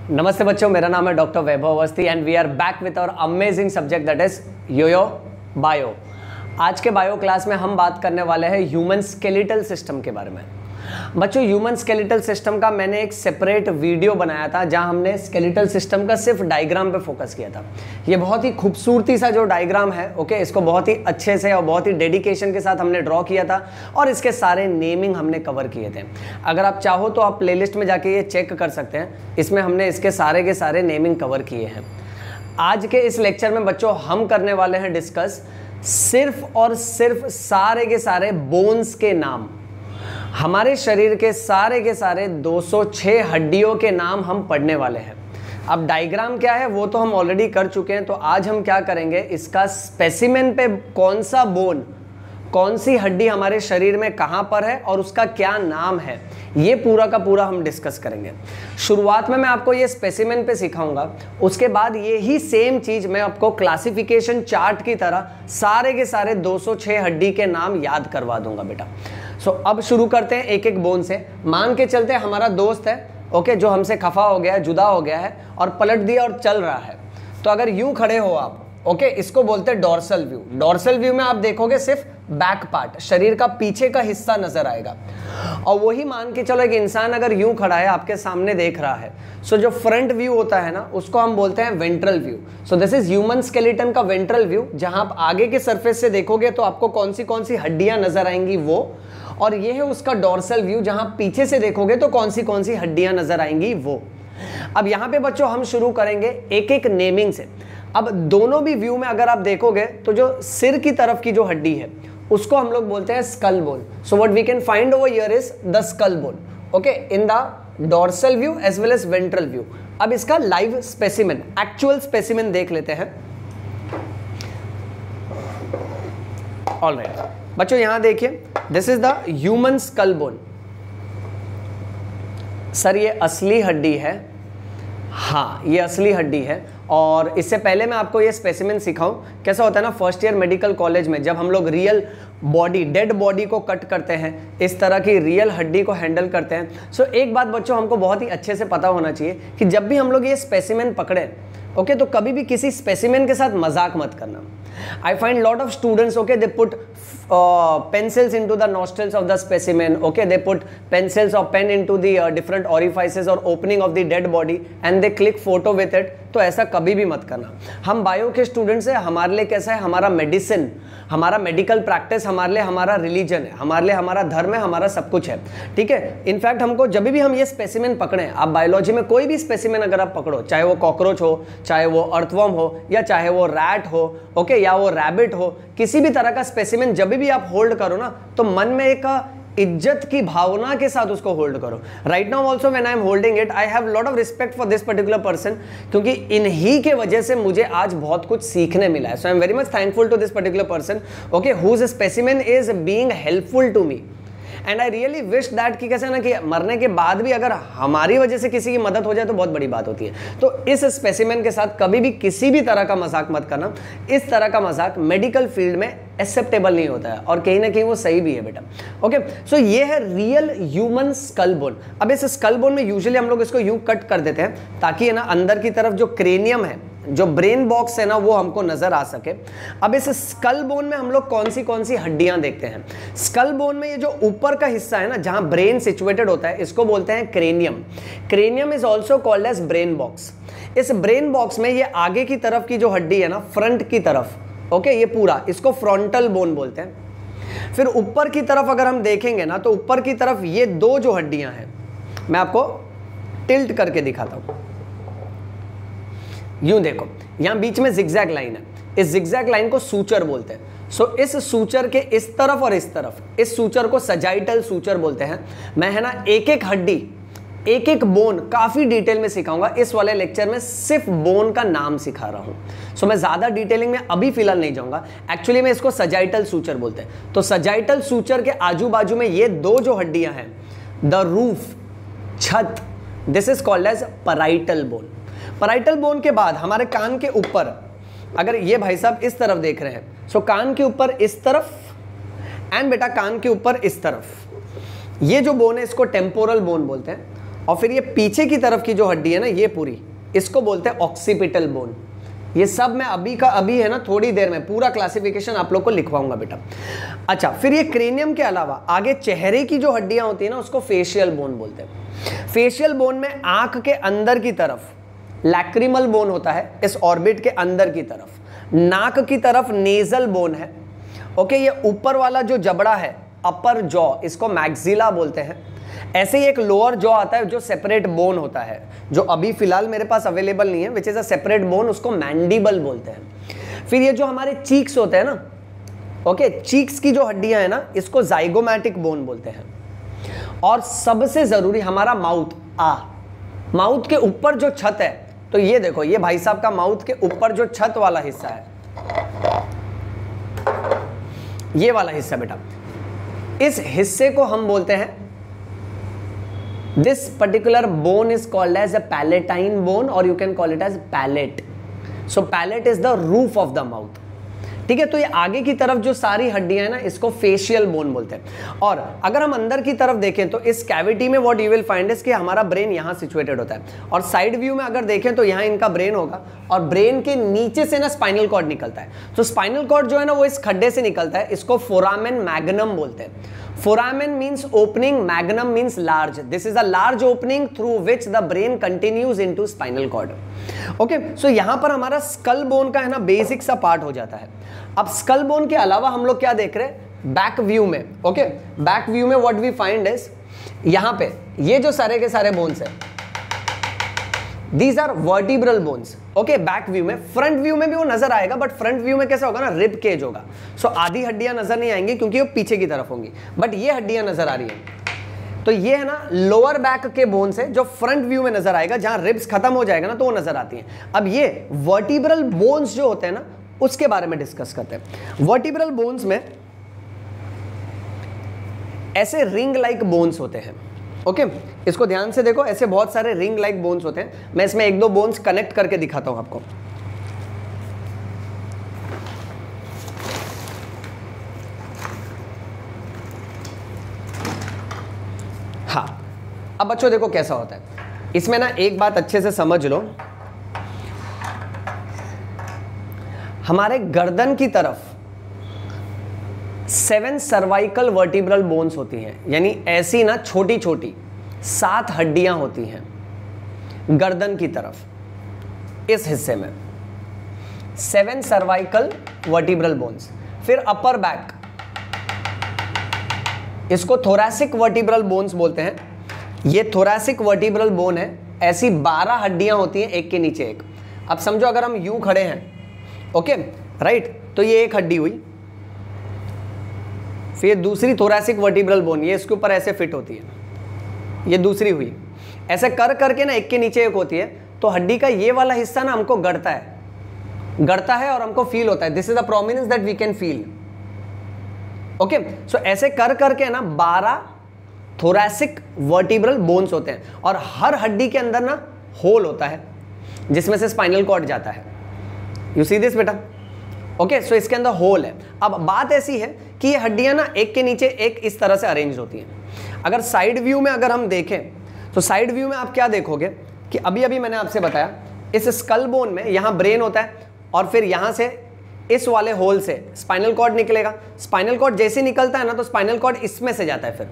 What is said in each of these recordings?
नमस्ते बच्चों, मेरा नाम है doctor Vaibhav Awasthi and we are back with our amazing subject that is yoyo bio. आज के बायो क्लास में हम बात करने वाले हैं ह्यूमन स्केलेटल सिस्टम के बारे में। बच्चों, ह्यूमन स्केलेटल सिस्टम का मैंने एक सेपरेट वीडियो बनाया था जहां हमने स्केलेटल सिस्टम का सिर्फ डायग्राम पे फोकस किया था। ये बहुत ही खूबसूरती सा जो डायग्राम है, ओके, इसको बहुत ही अच्छे से और बहुत ही डेडिकेशन के साथ हमने ड्रॉ किया था और इसके सारे नेमिंग हमने कवर किए थे। अगर आप चाहो तो आप प्लेलिस्ट में जाके ये चेक कर सकते हैं, इसमें हमने इसके सारे के सारे नेमिंग कवर किए हैं। आज के इस लेक्चर में बच्चों हम करने वाले हैं डिस्कस सिर्फ और सिर्फ सारे के सारे बोन्स के नाम। हमारे शरीर के सारे 206 हड्डियों के नाम हम पढ़ने वाले हैं। अब डायग्राम क्या है वो तो हम ऑलरेडी कर चुके हैं, तो आज हम क्या करेंगे, इसका स्पेसिमेन पे कौन सा बोन, कौन सी हड्डी हमारे शरीर में कहां पर है और उसका क्या नाम है, ये पूरा का पूरा हम डिस्कस करेंगे। शुरुआत में मैं आपको ये स्पेसिमेन पे सिखाऊंगा, उसके बाद यही सेम चीज मैं आपको क्लासिफिकेशन चार्ट की तरह सारे के सारे 206 हड्डी के नाम याद करवा दूंगा बेटा। सो अब शुरू करते हैं एक एक बोन से। मान के चलते हैं हमारा दोस्त है, ओके, जो हमसे खफा हो गया है, जुदा हो गया है और पलट दिया और चल रहा है। तो अगर यूं खड़े हो आप, ओके, इसको बोलते हैं डॉर्सल व्यू। डॉर्सल व्यू में आप देखोगे सिर्फ बैक पार्ट, शरीर का पीछे का हिस्सा नजर आएगा। और वही मान के चलो एक इंसान अगर यूं खड़ा है, आपके सामने देख रहा है, सो जो फ्रंट व्यू होता है ना, उसको हम बोलते हैं ventral view. So this is human skeleton का वेंट्रल व्यू, जहां आप आगे के सरफेस से देखोगे तो आपको कौन सी हड्डियां नजर आएंगी वो, और ये है उसका डॉर्सल व्यू, जहां पीछे से देखोगे तो कौन सी हड्डियां नजर आएंगी वो। अब यहां पे बच्चों हम शुरू करेंगे एक एक नेमिंग से। अब दोनों भी व्यू में अगर आप देखोगे तो जो सिर की तरफ की जो हड्डी है उसको हम लोग बोलते हैं skull bone. So what we can find over here is the skull bone, okay, in the dorsal view as well as ventral view. अब इसका लाइव स्पेसिमेन, एक्चुअल स्पेसिमेन देख लेते हैं। ऑलराइट बच्चों, यहां देखिए, this is the human skull bone. Sir ये असली हड्डी है? हाँ, ये असली हड्डी है। और इससे पहले मैं आपको ये स्पेसिमेन सिखाऊं, कैसा होता है ना, फर्स्ट ईयर मेडिकल कॉलेज में जब हम लोग रियल बॉडी, डेड बॉडी को कट करते हैं, इस तरह की रियल हड्डी को हैंडल करते हैं। सो एक बात बच्चों हमको बहुत ही अच्छे से पता होना चाहिए कि जब भी हम लोग ये स्पेसिमेन पकड़े, ओके, तो कभी भी किसी स्पेसिमेन के साथ मजाक मत करना। I find lot of students, okay, they put pencils into the nostrils of the specimen, okay, they put pencils or pen into the different orifices or opening of the dead body and they click photo with it। तो ऐसा कभी भी मत करना। हम bio के students हैं, हमारे लिए कैसा है, हमारा मेडिसिन, हमारा मेडिकल प्रैक्टिस हमारे लिए हमारा रिलीजन है, हमारे लिए हमारा धर्म है, हमारा सब कुछ है, ठीक है। इनफैक्ट हमको जब भी हम ये स्पेसिमेन पकड़े, आप बायोलॉजी में कोई भी स्पेसिमेन अगर आप पकड़ो, चाहे वो कॉकरोच हो, चाहे वो अर्थवर्म हो, या चाहे वो रैट हो, ओके, या वो रैबिट हो, किसी भी तरह का स्पेसिमेन जब भी आप होल्ड करो ना, तो मन में एक इज्जत की भावना के साथ उसको होल्ड करो। Right now also when I am holding it, I have lot of respect for this particular person, क्योंकि इन्हीं के वजह से मुझे आज बहुत कुछ सीखने मिला है। So I am very much thankful to this particular person, okay, whose specimen is being helpful to me and I really wish that कि कैसे ना कि मरने के बाद भी अगर हमारी वजह से किसी की मदद हो जाए तो बहुत बड़ी बात होती है। तो इस स्पेसिमेन के साथ कभी भी किसी भी तरह का मजाक मत करना। इस तरह का मजाक मेडिकल फील्ड में एक्सेप्टेबल नहीं होता है और कहीं ना कहीं वो सही भी है बेटा, ओके। सो ये है रियल ह्यूमन स्कल बोन। अब इस स्कल बोन में यूजुअली हम लोग इसको यूं कट कर देते हैं ताकि है ना अंदर की तरफ जो क्रेनियम है, जो ब्रेन बॉक्स है ना, वो हमको नजर आ सके। अब इस स्कल बोन में हम लोग कौन सी हड्डियां देखते हैं। स्कल बोन में ये जो ऊपर का हिस्सा है ना, जहां ब्रेन सिचुएटेड होता है, इसको बोलते हैं cranium. Cranium is also called as brain box. इस ब्रेन बॉक्स में ये आगे की तरफ की जो हड्डी है ना, फ्रंट की तरफ, ओके, ये पूरा, इसको फ्रंटल बोन बोलते हैं। फिर ऊपर की तरफ अगर हम देखेंगे ना, तो ऊपर की तरफ ये दो जो हड्डियां हैं, मैं आपको टिल्ट करके दिखाता हूं। यूं देखो, यहां बीच में जिगजैग लाइन है, इस जिगजैग लाइन को सूचर बोलते हैं। सो इस सूचर के इस तरफ और इस तरफ, इस सूचर को सजाइटल सूचर बोलते हैं। मैं है ना एक एक हड्डी, एक एक बोन काफी डिटेल में सिखाऊंगा। इस वाले लेक्चर में सिर्फ बोन का नाम सिखा रहा हूं। सो मैं ज्यादा डिटेलिंग में अभी फिलहाल नहीं जाऊंगा। एक्चुअली में इसको सजाइटल सूचर बोलते हैं। तो सजाइटल सूचर के आजू बाजू में ये दो जो हड्डियां हैं, द रूफ, छत, this is called as parietal bone. Parietal bone के बाद हमारे कान के ऊपर, अगर ये भाई साहब इस तरफ देख रहे हैं, सो कान के ऊपर इस तरफ एंड बेटा कान के ऊपर इस तरफ, ये जो बोन है इसको टेम्पोरल बोन बोलते हैं। और फिर ये पीछे की तरफ की जो हड्डी है ना, ये पूरी, इसको बोलते हैं ऑक्सीपिटल बोन। ये सब मैं अभी का अभी है ना, थोड़ी देर में पूरा क्लासिफिकेशन आप लोग को लिखवाऊंगा बेटा। अच्छा, फिर ये क्रेनियम के अलावा आगे चेहरे की जो हड्डियां होती है ना, उसको फेशियल बोन बोलते हैं। फेशियल बोन में आंख के अंदर की तरफ लैक्रिमल बोन होता है, इस ऑर्बिट के अंदर की तरफ। नाक की तरफ नेजल बोन है। ओके, ये ऊपर वाला जो जबड़ा है, अपर जॉ, इसको मैक्सिला बोलते हैं। ऐसे ही एक लोअर जॉ आता है जो सेपरेट बोन होता है, जो अभी फिलहाल मेरे पास अवेलेबल नहीं है, which is a separate bone, उसको मैंडिबल बोलते हैं। फिर ये जो हमारे चीक्स होते हैं ना, ओके, चीक्स की जो हड्डियां है ना, इसको जाइगोमैटिक बोन बोलते हैं। और सबसे जरूरी हमारा माउथ, माउथ के ऊपर जो छत है, तो ये देखो, ये भाई साहब का माउथ के ऊपर जो छत वाला हिस्सा है, ये वाला हिस्सा बेटा, इस हिस्से को हम बोलते हैं, this particular bone is called as a palatine bone, और you can call it as palate. So palate is the roof of the mouth. ठीक है, तो ये आगे की तरफ जो सारी हड्डियां हैं ना, इसको फेशियल बोन बोलते हैं। और अगर हम अंदर की तरफ देखें तो इस कैविटी में what you will find is कि हमारा ब्रेन यहां सिचुएटेड होता है, और साइड व्यू में अगर देखें तो यहां इनका ब्रेन होगा, और ब्रेन के नीचे से ना स्पाइनल कॉर्ड निकलता है। तो स्पाइनल कॉर्ड जो है ना, वो इस खड्डे से निकलता है, इसको फोरामेन मैग्नम बोलते हैं। Foramen means opening, magnum means large. This is a large opening through which the brain continues into spinal cord. Okay, so यहां पर हमारा स्कल बोन का है ना बेसिक सा पार्ट हो जाता है। अब स्कल बोन के अलावा हम लोग क्या देख रहे हैं बैक व्यू में। ओके, बैक व्यू में व्हाट वी फाइंड इज, यहां पे ये जो सारे के सारे बोन्स है, these are vertebral bones. Okay, back view में, फ्रंट व्यू में भी वो नजर आएगा, बट फ्रंट व्यू में कैसा होगा ना, रिब केज होगा। सो आधी हड्डियां नजर नहीं आएंगी क्योंकि वो पीछे की तरफ होंगी, बट ये हड्डियां नजर आ रही है। तो ये है ना लोअर बैक के बोन्स है, जो फ्रंट व्यू में नजर आएगा, जहां रिब्स खत्म हो जाएगा ना, तो वो नजर आती हैं। अब ये वर्टिब्रल बोन्स जो होते हैं ना, उसके बारे में डिस्कस करते हैं। वर्टिब्रल बोन्स में ऐसे रिंग लाइक बोन्स होते हैं। ओके, इसको ध्यान से देखो, ऐसे बहुत सारे रिंग लाइक बोन्स होते हैं। मैं इसमें एक दो बोन्स कनेक्ट करके दिखाता हूं आपको। हाँ, अब बच्चों देखो कैसा होता है। इसमें ना एक बात अच्छे से समझ लो, हमारे गर्दन की तरफ 7 सर्वाइकल वर्टिब्रल बोन्स होती हैं, यानी ऐसी ना छोटी छोटी 7 हड्डियां होती हैं गर्दन की तरफ, इस हिस्से में 7 सर्वाइकल वर्टिब्रल बोन्स। फिर अपर बैक, इसको थोरैसिक वर्टिब्रल बोन्स बोलते हैं। ये थोरैसिक वर्टिब्रल बोन है, ऐसी 12 हड्डियां होती हैं एक के नीचे एक। अब समझो अगर हम यूं खड़े हैं, ओके राइट, तो ये एक हड्डी हुई, फिर दूसरी थोरैसिक वर्टिब्रल बोन, ये इसके ऊपर ऐसे फिट होती है, ये दूसरी हुई, ऐसे कर करके ना एक के नीचे एक होती है। तो हड्डी का ये वाला हिस्सा ना हमको गड़ता है और हमको फील होता है। This is the prominence that we can feel. Okay, so ऐसे कर करके ना 12 थोरैसिक वर्टिब्रल बोन्स होते हैं, और हर हड्डी के अंदर ना होल होता है जिसमें से स्पाइनल कॉर्ड जाता है। यू सी दिस बेटा? ओके, सो इसके अंदर होल है। अब बात ऐसी है कि ये हड्डियां ना एक के नीचे एक इस तरह से अरेंज होती हैं। अगर साइड व्यू में अगर हम देखें, तो साइड व्यू में आप क्या देखोगे कि अभी अभी मैंने आपसे बताया, इस स्कल बोन में यहाँ ब्रेन होता है, और फिर यहाँ से इस वाले होल से स्पाइनल कॉर्ड निकलेगा। स्पाइनल कॉर्ड जैसे निकलता है ना, तो स्पाइनल कॉर्ड इसमें से जाता है, फिर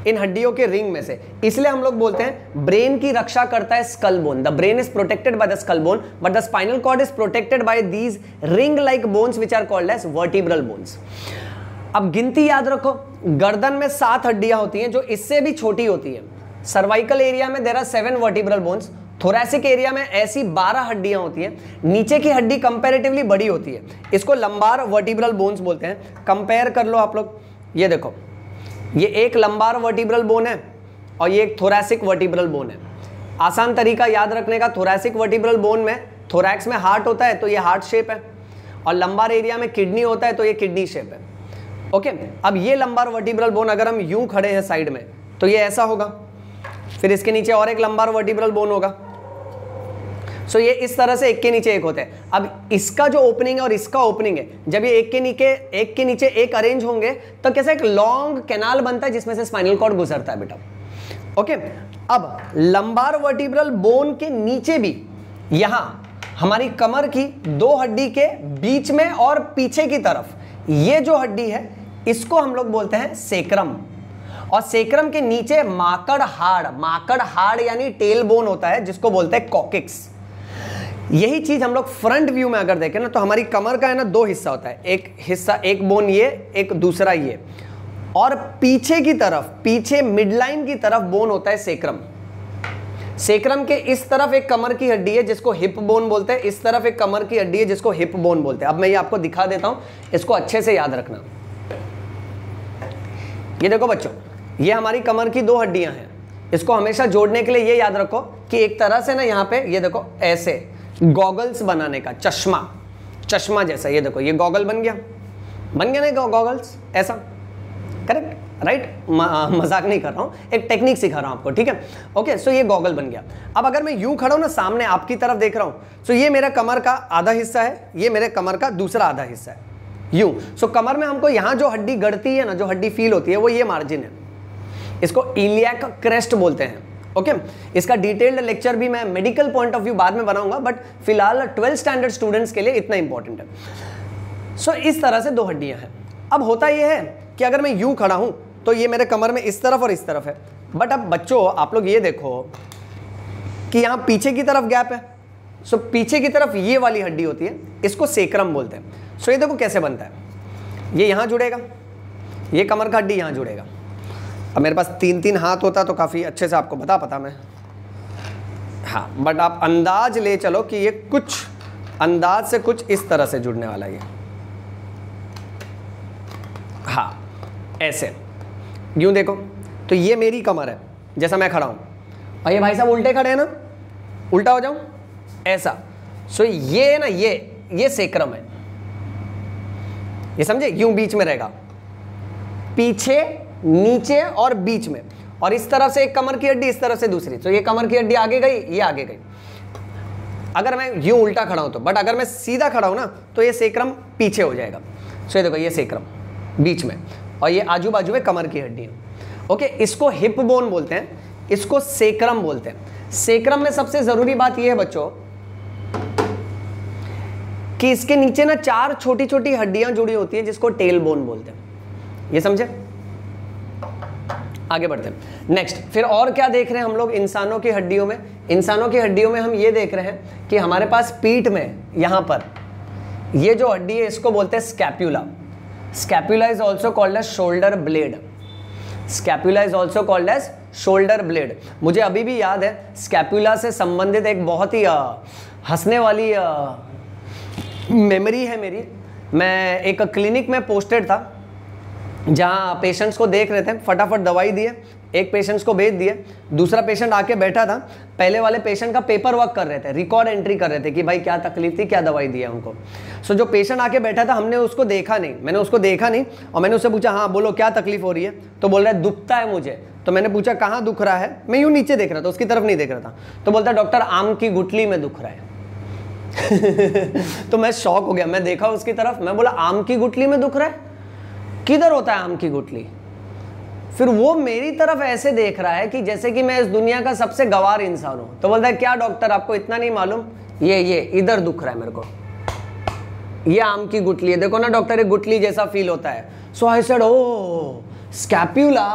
इन हड्डियों के रिंग में से। इसलिए हम लोग बोलते हैं ब्रेन की रक्षा करता है skull bone. The brain is protected by the skull bone, but the spinal cord is protected by these ring like bones which are called as vertebral bones. अब गिनती याद रखो, गर्दन में 7 हड्डियां होती हैं जो इससे भी छोटी होती है। सर्वाइकल एरिया में there are 7 vertebral bones, thoracic area में ऐसी 12 हड्डियां होती हैं। नीचे की हड्डी कंपैरेटिवली बड़ी होती है, इसको लंबार वर्टिब्रल बोन्स बोलते हैं। कंपेयर कर लो आप लोग, ये देखो, ये एक लंबार वर्टिब्रल बोन है और ये एक थोरैसिक वर्टिब्रल बोन है। आसान तरीका याद रखने का, थोरैसिक वर्टिब्रल बोन में थोरैक्स में हार्ट होता है तो ये हार्ट शेप है, और लंबार एरिया में किडनी होता है तो ये किडनी शेप है। ओके, अब ये लंबार वर्टिब्रल बोन अगर हम यूं खड़े हैं साइड में, तो ये ऐसा होगा, फिर इसके नीचे और एक लंबार वर्टिब्रल बोन होगा। सो ये इस तरह से एक के नीचे एक होते हैं। अब इसका जो ओपनिंग है और इसका ओपनिंग है, जब ये एक के नीचे एक अरेंज होंगे, तो कैसा एक लॉन्ग कैनाल बनता है जिसमें से स्पाइनल कॉर्ड गुजरता है बेटा। ओके, अब लंबार वर्टिब्रल बोन के नीचे भी यहां हमारी कमर की दो हड्डी के बीच में और पीछे की तरफ ये जो हड्डी है इसको हम लोग बोलते हैं सेक्रम, और सेक्रम के नीचे माकड़ हाड़ यानी टेल बोन होता है जिसको बोलते हैं कॉकिक्स। यही चीज हम लोग फ्रंट व्यू में अगर देखें ना तो हमारी कमर का है ना दो हिस्सा होता है, एक हिस्सा एक बोन ये, एक दूसरा ये, और पीछे की तरफ पीछे मिडलाइन की तरफ बोन होता है सेक्रम। सेक्रम के इस तरफ एक कमर की हड्डी है जिसको हिप बोन बोलते हैं, इस तरफ एक कमर की हड्डी है जिसको हिप बोन बोलते हैं। अब मैं ये आपको दिखा देता हूं, इसको अच्छे से याद रखना। ये देखो बच्चों, ये हमारी कमर की दो हड्डियां हैं, इसको हमेशा जोड़ने के लिए ये याद रखो कि एक तरह से ना यहाँ पे ये देखो ऐसे गॉगल्स बनाने का, चश्मा जैसा, ये देखो ये गॉगल बन गया ना गॉगल्स ऐसा, करेक्ट राइट, मजाक नहीं कर रहा हूं, एक टेक्निक सिखा रहा हूं आपको, ठीक है। ओके, सो ये गॉगल बन गया। अब अगर मैं यूं खड़ा हूं ना सामने आपकी तरफ देख रहा हूं, सो ये मेरे कमर का आधा हिस्सा है, ये मेरे कमर का दूसरा आधा हिस्सा है, यूं। सो कमर में हमको यहां जो हड्डी गढ़ती है ना, जो हड्डी फील होती है वो ये मार्जिन है, इसको इलियक क्रेस्ट बोलते हैं। ओके, इसका डिटेल्ड लेक्चर भी मैं मेडिकल पॉइंट ऑफ व्यू बाद में बनाऊंगा, बट फिलहाल 12th स्टैंडर्ड स्टूडेंट्स के लिए इतना इंपॉर्टेंट है। सो इस तरह से दो हड्डियां हैं। अब होता यह है कि अगर मैं यूं खड़ा हूं तो ये मेरे कमर में इस तरफ और इस तरफ है, बट अब बच्चों आप लोग ये देखो कि यहां पीछे की तरफ गैप है। सो पीछे की तरफ ये वाली हड्डी होती है, इसको सेक्रम बोलते हैं। सो ये देखो कैसे बनता है, ये यहां जुड़ेगा, ये कमर का हड्डी यहां जुड़ेगा। अब मेरे पास 3-3 हाथ होता तो काफ़ी अच्छे से आपको पता मैं, हाँ, बट आप अंदाज ले चलो कि ये कुछ अंदाज से कुछ इस तरह से जुड़ने वाला है ये, हाँ ऐसे, यूं देखो तो ये मेरी कमर है जैसा मैं खड़ा हूं, और ये भाई साहब उल्टे खड़े हैं ना, उल्टा हो जाऊं ऐसा। सो ये ना ये सेक्रम है, ये समझे, यूं बीच में रहेगा, पीछे नीचे और बीच में, और इस तरफ से एक कमर की हड्डी, इस तरफ से दूसरी। तो ये कमर की हड्डी आगे गई, ये आगे गई, अगर मैं यूं उल्टा खड़ा हूं तो, बट अगर मैं सीधा खड़ा हूं ना तो ये सेक्रम पीछे हो जाएगा। सो ये देखो ये सेक्रम बीच में, और ये आजू बाजू में कमर की हड्डी है। ओके, इसको हिप बोन बोलते हैं, इसको सेक्रम बोलते हैं। सेक्रम में सबसे जरूरी बात यह है बच्चों कि इसके नीचे ना 4 छोटी छोटी हड्डियां जुड़ी होती हैं जिसको टेल बोन बोलते हैं। ये समझे, आगे बढ़ते हैं नेक्स्ट। फिर और क्या देख रहे हैं हम लोग इंसानों की हड्डियों में? इंसानों की हड्डियों में हम ये देख रहे हैं कि हमारे पास पीठ में यहां पर ये जो हड्डी है इसको बोलते हैं scapula. Scapula is also called as shoulder blade. Scapula is also called as shoulder blade. मुझे अभी भी याद है स्कैप्यूला से संबंधित एक बहुत ही हंसने वाली मेमोरी है मेरी। मैं एक क्लिनिक में पोस्टेड था जहाँ पेशेंट्स को देख रहे थे, फटाफट दवाई दिए, एक पेशेंट्स को भेज दिए, दूसरा पेशेंट आके बैठा था, पहले वाले पेशेंट का पेपर वर्क कर रहे थे, रिकॉर्ड एंट्री कर रहे थे कि भाई क्या तकलीफ थी, क्या दवाई दी है उनको। सो जो पेशेंट आके बैठा था हमने उसको देखा नहीं, और मैंने उससे पूछा हाँ बोलो क्या तकलीफ हो रही है, तो बोल रहा है दुखता है मुझे। तो मैंने पूछा कहाँ दुख रहा है, मैं यूँ नीचे देख रहा था, उसकी तरफ नहीं देख रहा था, तो बोलता डॉक्टर आम की गुठली में दुख रहा है। तो मैं शॉक हो गया, मैं देखा उसकी तरफ, मैं बोला आम की गुठली में दुख रहा है, किधर होता है आम की गुठली? फिर वो मेरी तरफ ऐसे देख रहा है कि जैसे कि मैं इस दुनिया का सबसे गवार इंसान हूं। तो बोलता है क्या डॉक्टर आपको इतना नहीं मालूम, ये इधर दुख रहा है मेरे को, ये आम की गुठली है, देखो ना डॉक्टर, एक गुठली जैसा फील होता है। So I said oh scapula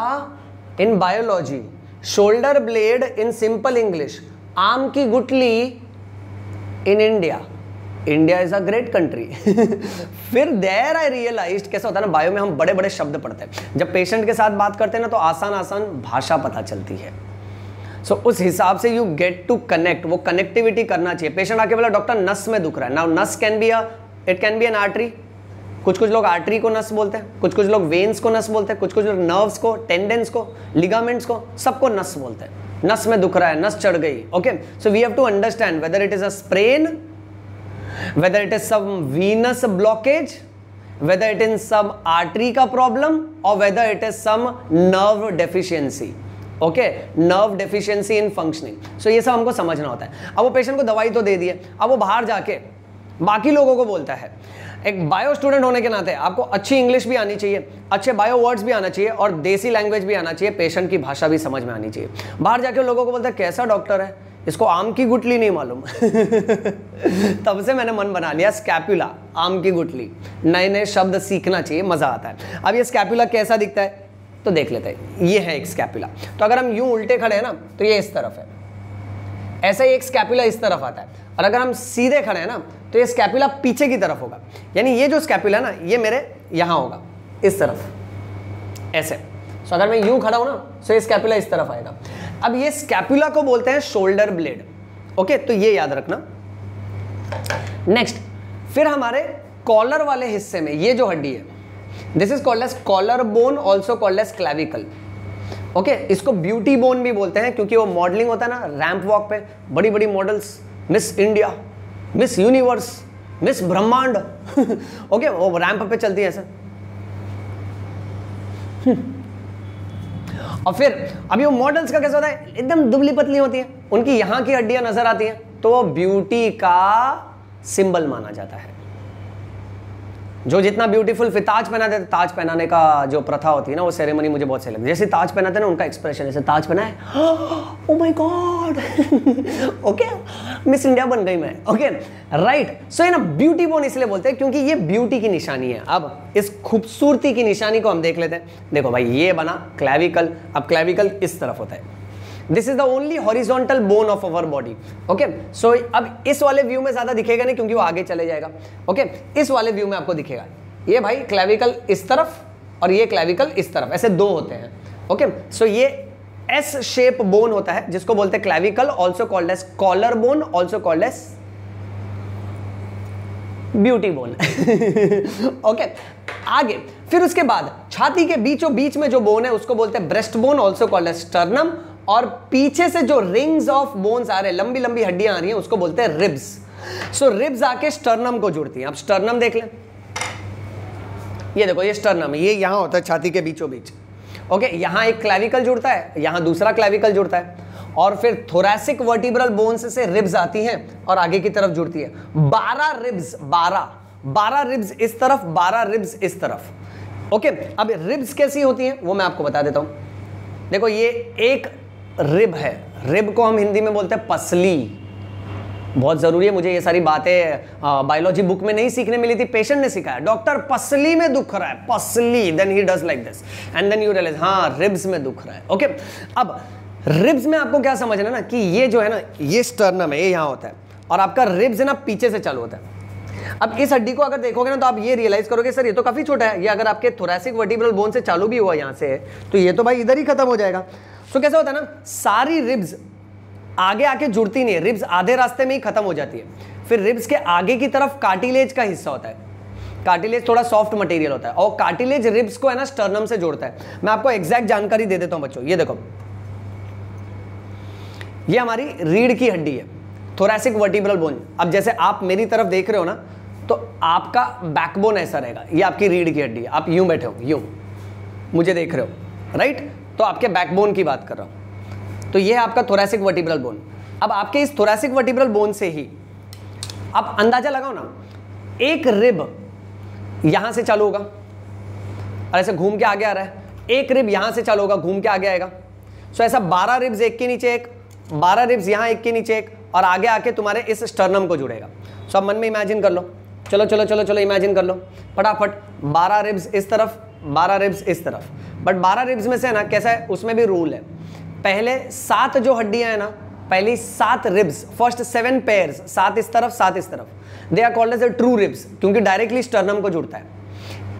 in biology, shoulder blade in simple English, आम की गुठली in India. India is a great country. फिर देयर आई रियलाइज्ड, कैसा होता है ना बायो में हम बड़े बड़े शब्द पढ़ते हैं, जब पेशेंट के साथ बात करते हैं ना तो आसान आसान भाषा पता चलती है। सो उस हिसाब से यू गेट टू कनेक्ट, वो कनेक्टिविटी करना चाहिए। पेशेंट आके बोला डॉक्टर नस में दुख रहा है, नाउ नस can be it can be N artery, कुछ लोग आर्टरी को नस बोलते हैं, कुछ लोग वेन्स को नस बोलते हैं, कुछ लोग नर्व्स को, टेंडेंस को, लिगामेंट्स को, सबको नस बोलते हैं। नस में दुख रहा है, नस चढ़ गई। Okay, so we have to understand whether it is a sprain, whether it is some venous blockage, whether it is some artery का problem, or whether it is some nerve deficiency. Okay, nerve deficiency in functioning. So ये सब हमको समझना होता है। अब वो patient को दवाई तो दे दिए, अब वो बाहर जाके बाकी लोगों को बोलता है। एक बायो स्टूडेंट होने के नाते आपको अच्छी इंग्लिश भी आनी चाहिए, अच्छे बायो वर्ड्स भी आना चाहिए और देसी लैंग्वेज भी आना चाहिए, पेशेंट की भाषा भी समझ में आनी चाहिए। बाहर जाके लोगों को बोलता है कैसा डॉक्टर है, इसको आम की गुठली नहीं मालूम। तब से मैंने मन बना लिया स्कैपुला, आम की गुठली। नए नए शब्द सीखना चाहिए, मजा आता है। अब ये स्कैपुला कैसा दिखता है तो देख लेते हैं। ये है एक स्कैपुला। तो अगर हम यूं उल्टे खड़े हैं ना तो ये इस तरफ है, ऐसा ही एक स्कैपुला इस तरफ आता है। और अगर हम सीधे खड़े हैं ना तो ये स्कैपुला पीछे की तरफ होगा, यानी ये जो स्कैपुला है ना ये मेरे यहां होगा, इस तरफ, ऐसे। सो अगर मैं यूं खड़ा हूं ना तो ये स्कैपुला इस तरफ आएगा। अब ये स्कैपुला को बोलते हैं शोल्डर ब्लेड। ओके, तो ये याद रखना। नेक्स्ट, फिर हमारे कॉलर वाले हिस्से में ये जो हड्डी है, this is called as collar bone, also called as clavicle. Okay, इसको ब्यूटी बोन भी बोलते हैं क्योंकि वो मॉडलिंग होता है ना रैंप वॉक पे, बड़ी बड़ी models, miss India, miss universe, miss ब्रह्मांड, ओके, वो रैंप पे चलती है ऐसे। और फिर अभी वो मॉडल्स का कैसा होता है, एकदम दुबली पतली होती है, उनकी यहां की हड्डियां नजर आती हैं, तो वो ब्यूटी का सिंबल माना जाता है। जो जितना ब्यूटीफुल, फिर ताज पहनाते हैं, ताज पहनाने का जो प्रथा होती है ना, वो सेरेमनी मुझे बहुत सही लगती है। जैसे ताज पहनाते हैं ना, उनका एक्सप्रेशन ऐसे, ताज पहना है, oh my God, okay, miss India बन गई मैं। Okay, right. सो ये ना ब्यूटी बोन इसलिए बोलते हैं क्योंकि ये ब्यूटी की निशानी है। अब इस खूबसूरती की निशानी को हम देख लेते हैं। देखो भाई, ये बना क्लैविकल। अब क्लैविकल इस तरफ होता है। This is the only horizontal bone of our body. Okay, so अब इस वाले व्यू में ज्यादा दिखेगा नहीं क्योंकि वो आगे चले जाएगा। ओके, इस वाले व्यू में आपको दिखेगा ये भाई क्लैविकल इस तरफ और ये क्लैविकल इस तरफ, ऐसे दो होते हैं। ओके, सो ये एस शेप बोन होता है जिसको बोलते हैं clavicle, also called as collar bone, also called as beauty bone. Okay, आगे फिर उसके बाद छाती के बीचों बीच में जो बोन है उसको बोलते हैं breast bone, also called as sternum. और पीछे से जो रिंग्स ऑफ बोन्स आ रहे हैं, लंबी लंबी हड्डियां आ रही हैं, उसको बोलते हैं रिब्स। सो रिब्स आके स्टर्नम को जुड़ती हैं। अब स्टर्नम देख लें, ये देखो, ये स्टर्नम है, ये यहां होता है छाती के बीचों बीच। ओके, यहां एक क्लैविकल जुड़ता है, यहां दूसरा क्लैविकल जुड़ता है, और फिर थोरैसिक वर्टिब्रल बोन्स से रिब्स आती हैं और आगे की तरफ जुड़ती है। 12 रिब्स, 12 रिब्स इस तरफ, 12 रिब्स इस तरफ। ओके, अब रिब्स कैसी होती हैं वो मैं आपको बता देता हूं। देखो, ये एक रिब है, रिब को हम हिंदी में बोलते हैं पसली। बहुत जरूरी है, मुझे ये सारी बातें बायोलॉजी बुक में नहीं सीखने मिली थी, पेशेंट ने सिखाया। डॉक्टर पसली में दुख रहा है, पसली, then he does like this and then you realize हाँ रिब्स में दुख रहा है। ओके, अब रिब्स में आपको क्या समझना ना कि ये जो है ना, ये स्टर्नम है, ये यहां होता है, और आपका रिब्स है ना पीछे से चालू होता है। अब इस हड्डी को अगर देखोगे ना तो आप ये रियलाइज करोगे सर ये तो काफी छोटा है, ये अगर आपके थोरैसिक वर्टिब्रल बोन से चालू भी हुआ यहां से, तो ये तो भाई इधर ही खत्म हो जाएगा। तो कैसा होता है ना, सारी रिब्स आगे आके जुड़ती नहीं है, रिब्स आधे रास्ते में ही खत्म हो जाती है। फिर रिब्स के आगे की तरफ कार्टिलेज का हिस्सा होता है। कार्टिलेज थोड़ा सॉफ्ट मटेरियल होता है और कार्टिलेज रिब्स को है ना स्टर्नम से जोड़ता है। मैं आपको एग्जैक्ट जानकारी दे देता हूं बच्चों, ये देखो, ये हमारी रीढ़ की हड्डी है, थोरैसिक वर्टिब्रल बोन। अब जैसे आप मेरी तरफ देख रहे हो ना, तो आपका बैकबोन ऐसा रहेगा, ये आपकी रीढ़ की हड्डी है, आप यूं बैठे हो, यूं मुझे देख रहे हो, राइट, तो आपके बैकबोन की बात कर रहा हूं। तो ये है आपका थोरैसिक वर्टिब्रल बोन। अब आपके इस थोरैसिक वर्टिब्रल बोन से ही आप अंदाजा लगाओ ना, एक रिब यहां से चालू होगा और ऐसे घूम के आगे आ रहा है, एक रिब यहां से चालू होगा, घूम के आगे आएगा। सो ऐसा 12 रिब्स एक के नीचे एक, 12 रिब्स यहां एक के नीचे एक, और आगे आके तुम्हारे इस स्टर्नम को जुड़ेगा। सो अब मन में इमेजिन कर लो, चलो चलो चलो चलो इमेजिन कर लो फटाफट, 12 रिब्स इस तरफ, 12 रिब्स इस तरफ। बट 12 रिब्स में से ना कैसा है, उसमें भी रूल है, पहले 7 जो हड्डियां है ना, पहली 7 रिब्स, फर्स्ट 7 पेयर्स, 7 इस तरफ 7 इस तरफ, they are called as true ribs क्योंकि डायरेक्टली स्टर्नम को जुड़ता है।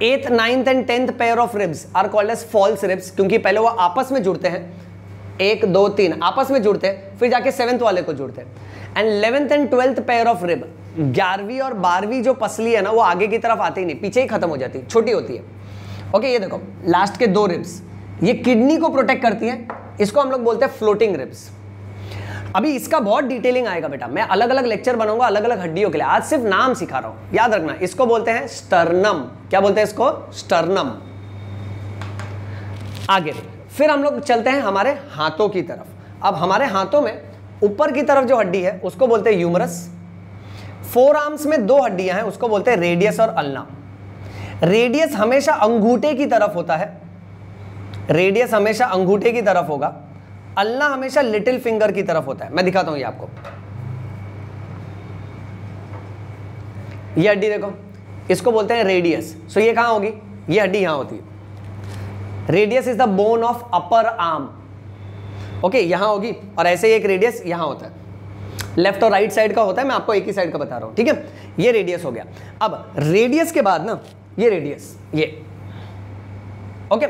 8th, 9th and 10th pair of ribs are called as false ribs क्योंकि पहले वो आपस में जुड़ते हैं, 1 2 3 आपस में जुड़ते हैं, फिर जाके 7th वाले को जुड़ते हैं। And 11th and 12th pair of rib, 11वीं और 12वीं जो पसली है ना, वो आगे की तरफ आती ही नहीं, पीछे ही खत्म हो जाती है, छोटी होती है। ओके, ये देखो लास्ट के 2 रिब्स, ये किडनी को प्रोटेक्ट करती है, इसको हम लोग बोलते हैं फ्लोटिंग रिब्स। अभी इसका बहुत डिटेलिंग आएगा बेटा, मैं अलग अलग लेक्चर बनाऊंगा अलग अलग हड्डियों के लिए, आज सिर्फ नाम सिखा रहा हूं, याद रखना। इसको बोलते हैं स्टर्नम। क्या बोलते हैं इसको? स्टर्नम। आगे फिर हम लोग चलते हैं हमारे हाथों की तरफ। अब हमारे हाथों में ऊपर की तरफ जो हड्डी है उसको बोलते हैं ह्यूमरस, फोर आर्म्स में दो हड्डियां हैं, उसको बोलते हैं रेडियस और अल्ना। रेडियस हमेशा अंगूठे की तरफ होता है, रेडियस हमेशा अंगूठे की तरफ होगा, अल्ना हमेशा लिटिल फिंगर की तरफ होता है। मैं दिखाता हूं ये आपको, ये हड्डी देखो, इसको बोलते हैं रेडियस। सो ये कहां होगी, ये हड्डी यहां होती है। Radius is the bone of upper arm, okay, यहां होगी, और ऐसे ही एक रेडियस यहां होता है, लेफ्ट और राइट साइड का होता है, मैं आपको एक ही साइड का बता रहा हूं, ठीक है। ये रेडियस हो गया। अब रेडियस के बाद ना ये रेडियस, ये ओके,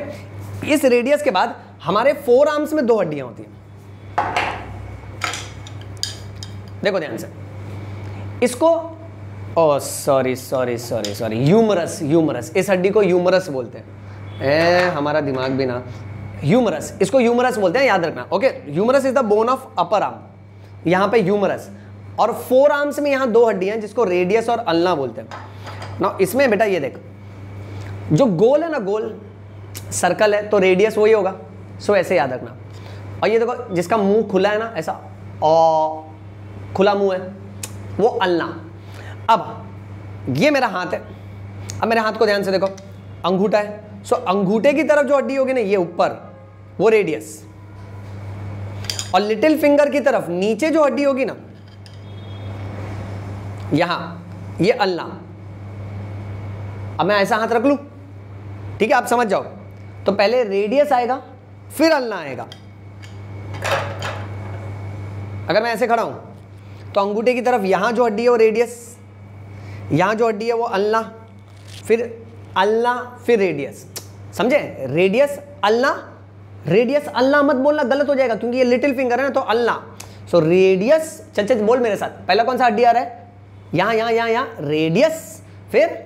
इस रेडियस के बाद हमारे फोर आर्म्स में दो हड्डियां होती हैं, देखो ध्यान से, इसको oh sorry sorry sorry sorry humerus, humerus, इस हड्डी को ह्यूमरस बोलते हैं। हमारा दिमाग भी ना, ह्यूमरस, इसको ह्यूमरस बोलते हैं, याद रखना, okay. Humerus is the bone of upper arm, यहां पे ह्यूमरस, और फोर आर्म्स में यहां दो हड्डियां जिसको रेडियस और अल्ना बोलते हैं ना। इसमें बेटा ये देख, जो गोल है ना, गोल सर्कल है, तो रेडियस वही होगा, सो ऐसे याद रखना। और ये देखो जिसका मुंह खुला है ना, ऐसा खुला मुंह है, वो अल्ना। अब ये मेरा हाथ है, अब मेरे हाथ को ध्यान से देखो, अंगूठा है, सो अंगूठे की तरफ जो हड्डी होगी ना, ये ऊपर, वो रेडियस, और लिटिल फिंगर की तरफ नीचे जो हड्डी होगी ना, यहां, ये अल्ना। अब मैं ऐसा हाथ रख लूं, ठीक है, आप समझ जाओ, तो पहले रेडियस आएगा, फिर अल्ना आएगा। अगर मैं ऐसे खड़ा हूं, तो अंगूठे की तरफ यहां जो हड्डी है वो रेडियस, यहां जो हड्डी है वो अल्ना, फिर अल्ना, फिर रेडियस, समझे? रेडियस अल्ना, रेडियस अल्ना मत बोलना, गलत हो जाएगा, क्योंकि ये लिटिल फिंगर है ना, तो अल्ना। सो रेडियस, चल चल बोल मेरे साथ, पहला कौन सा हड्डी आ रहा है, यहां यहां यहां यहां, रेडियस, फिर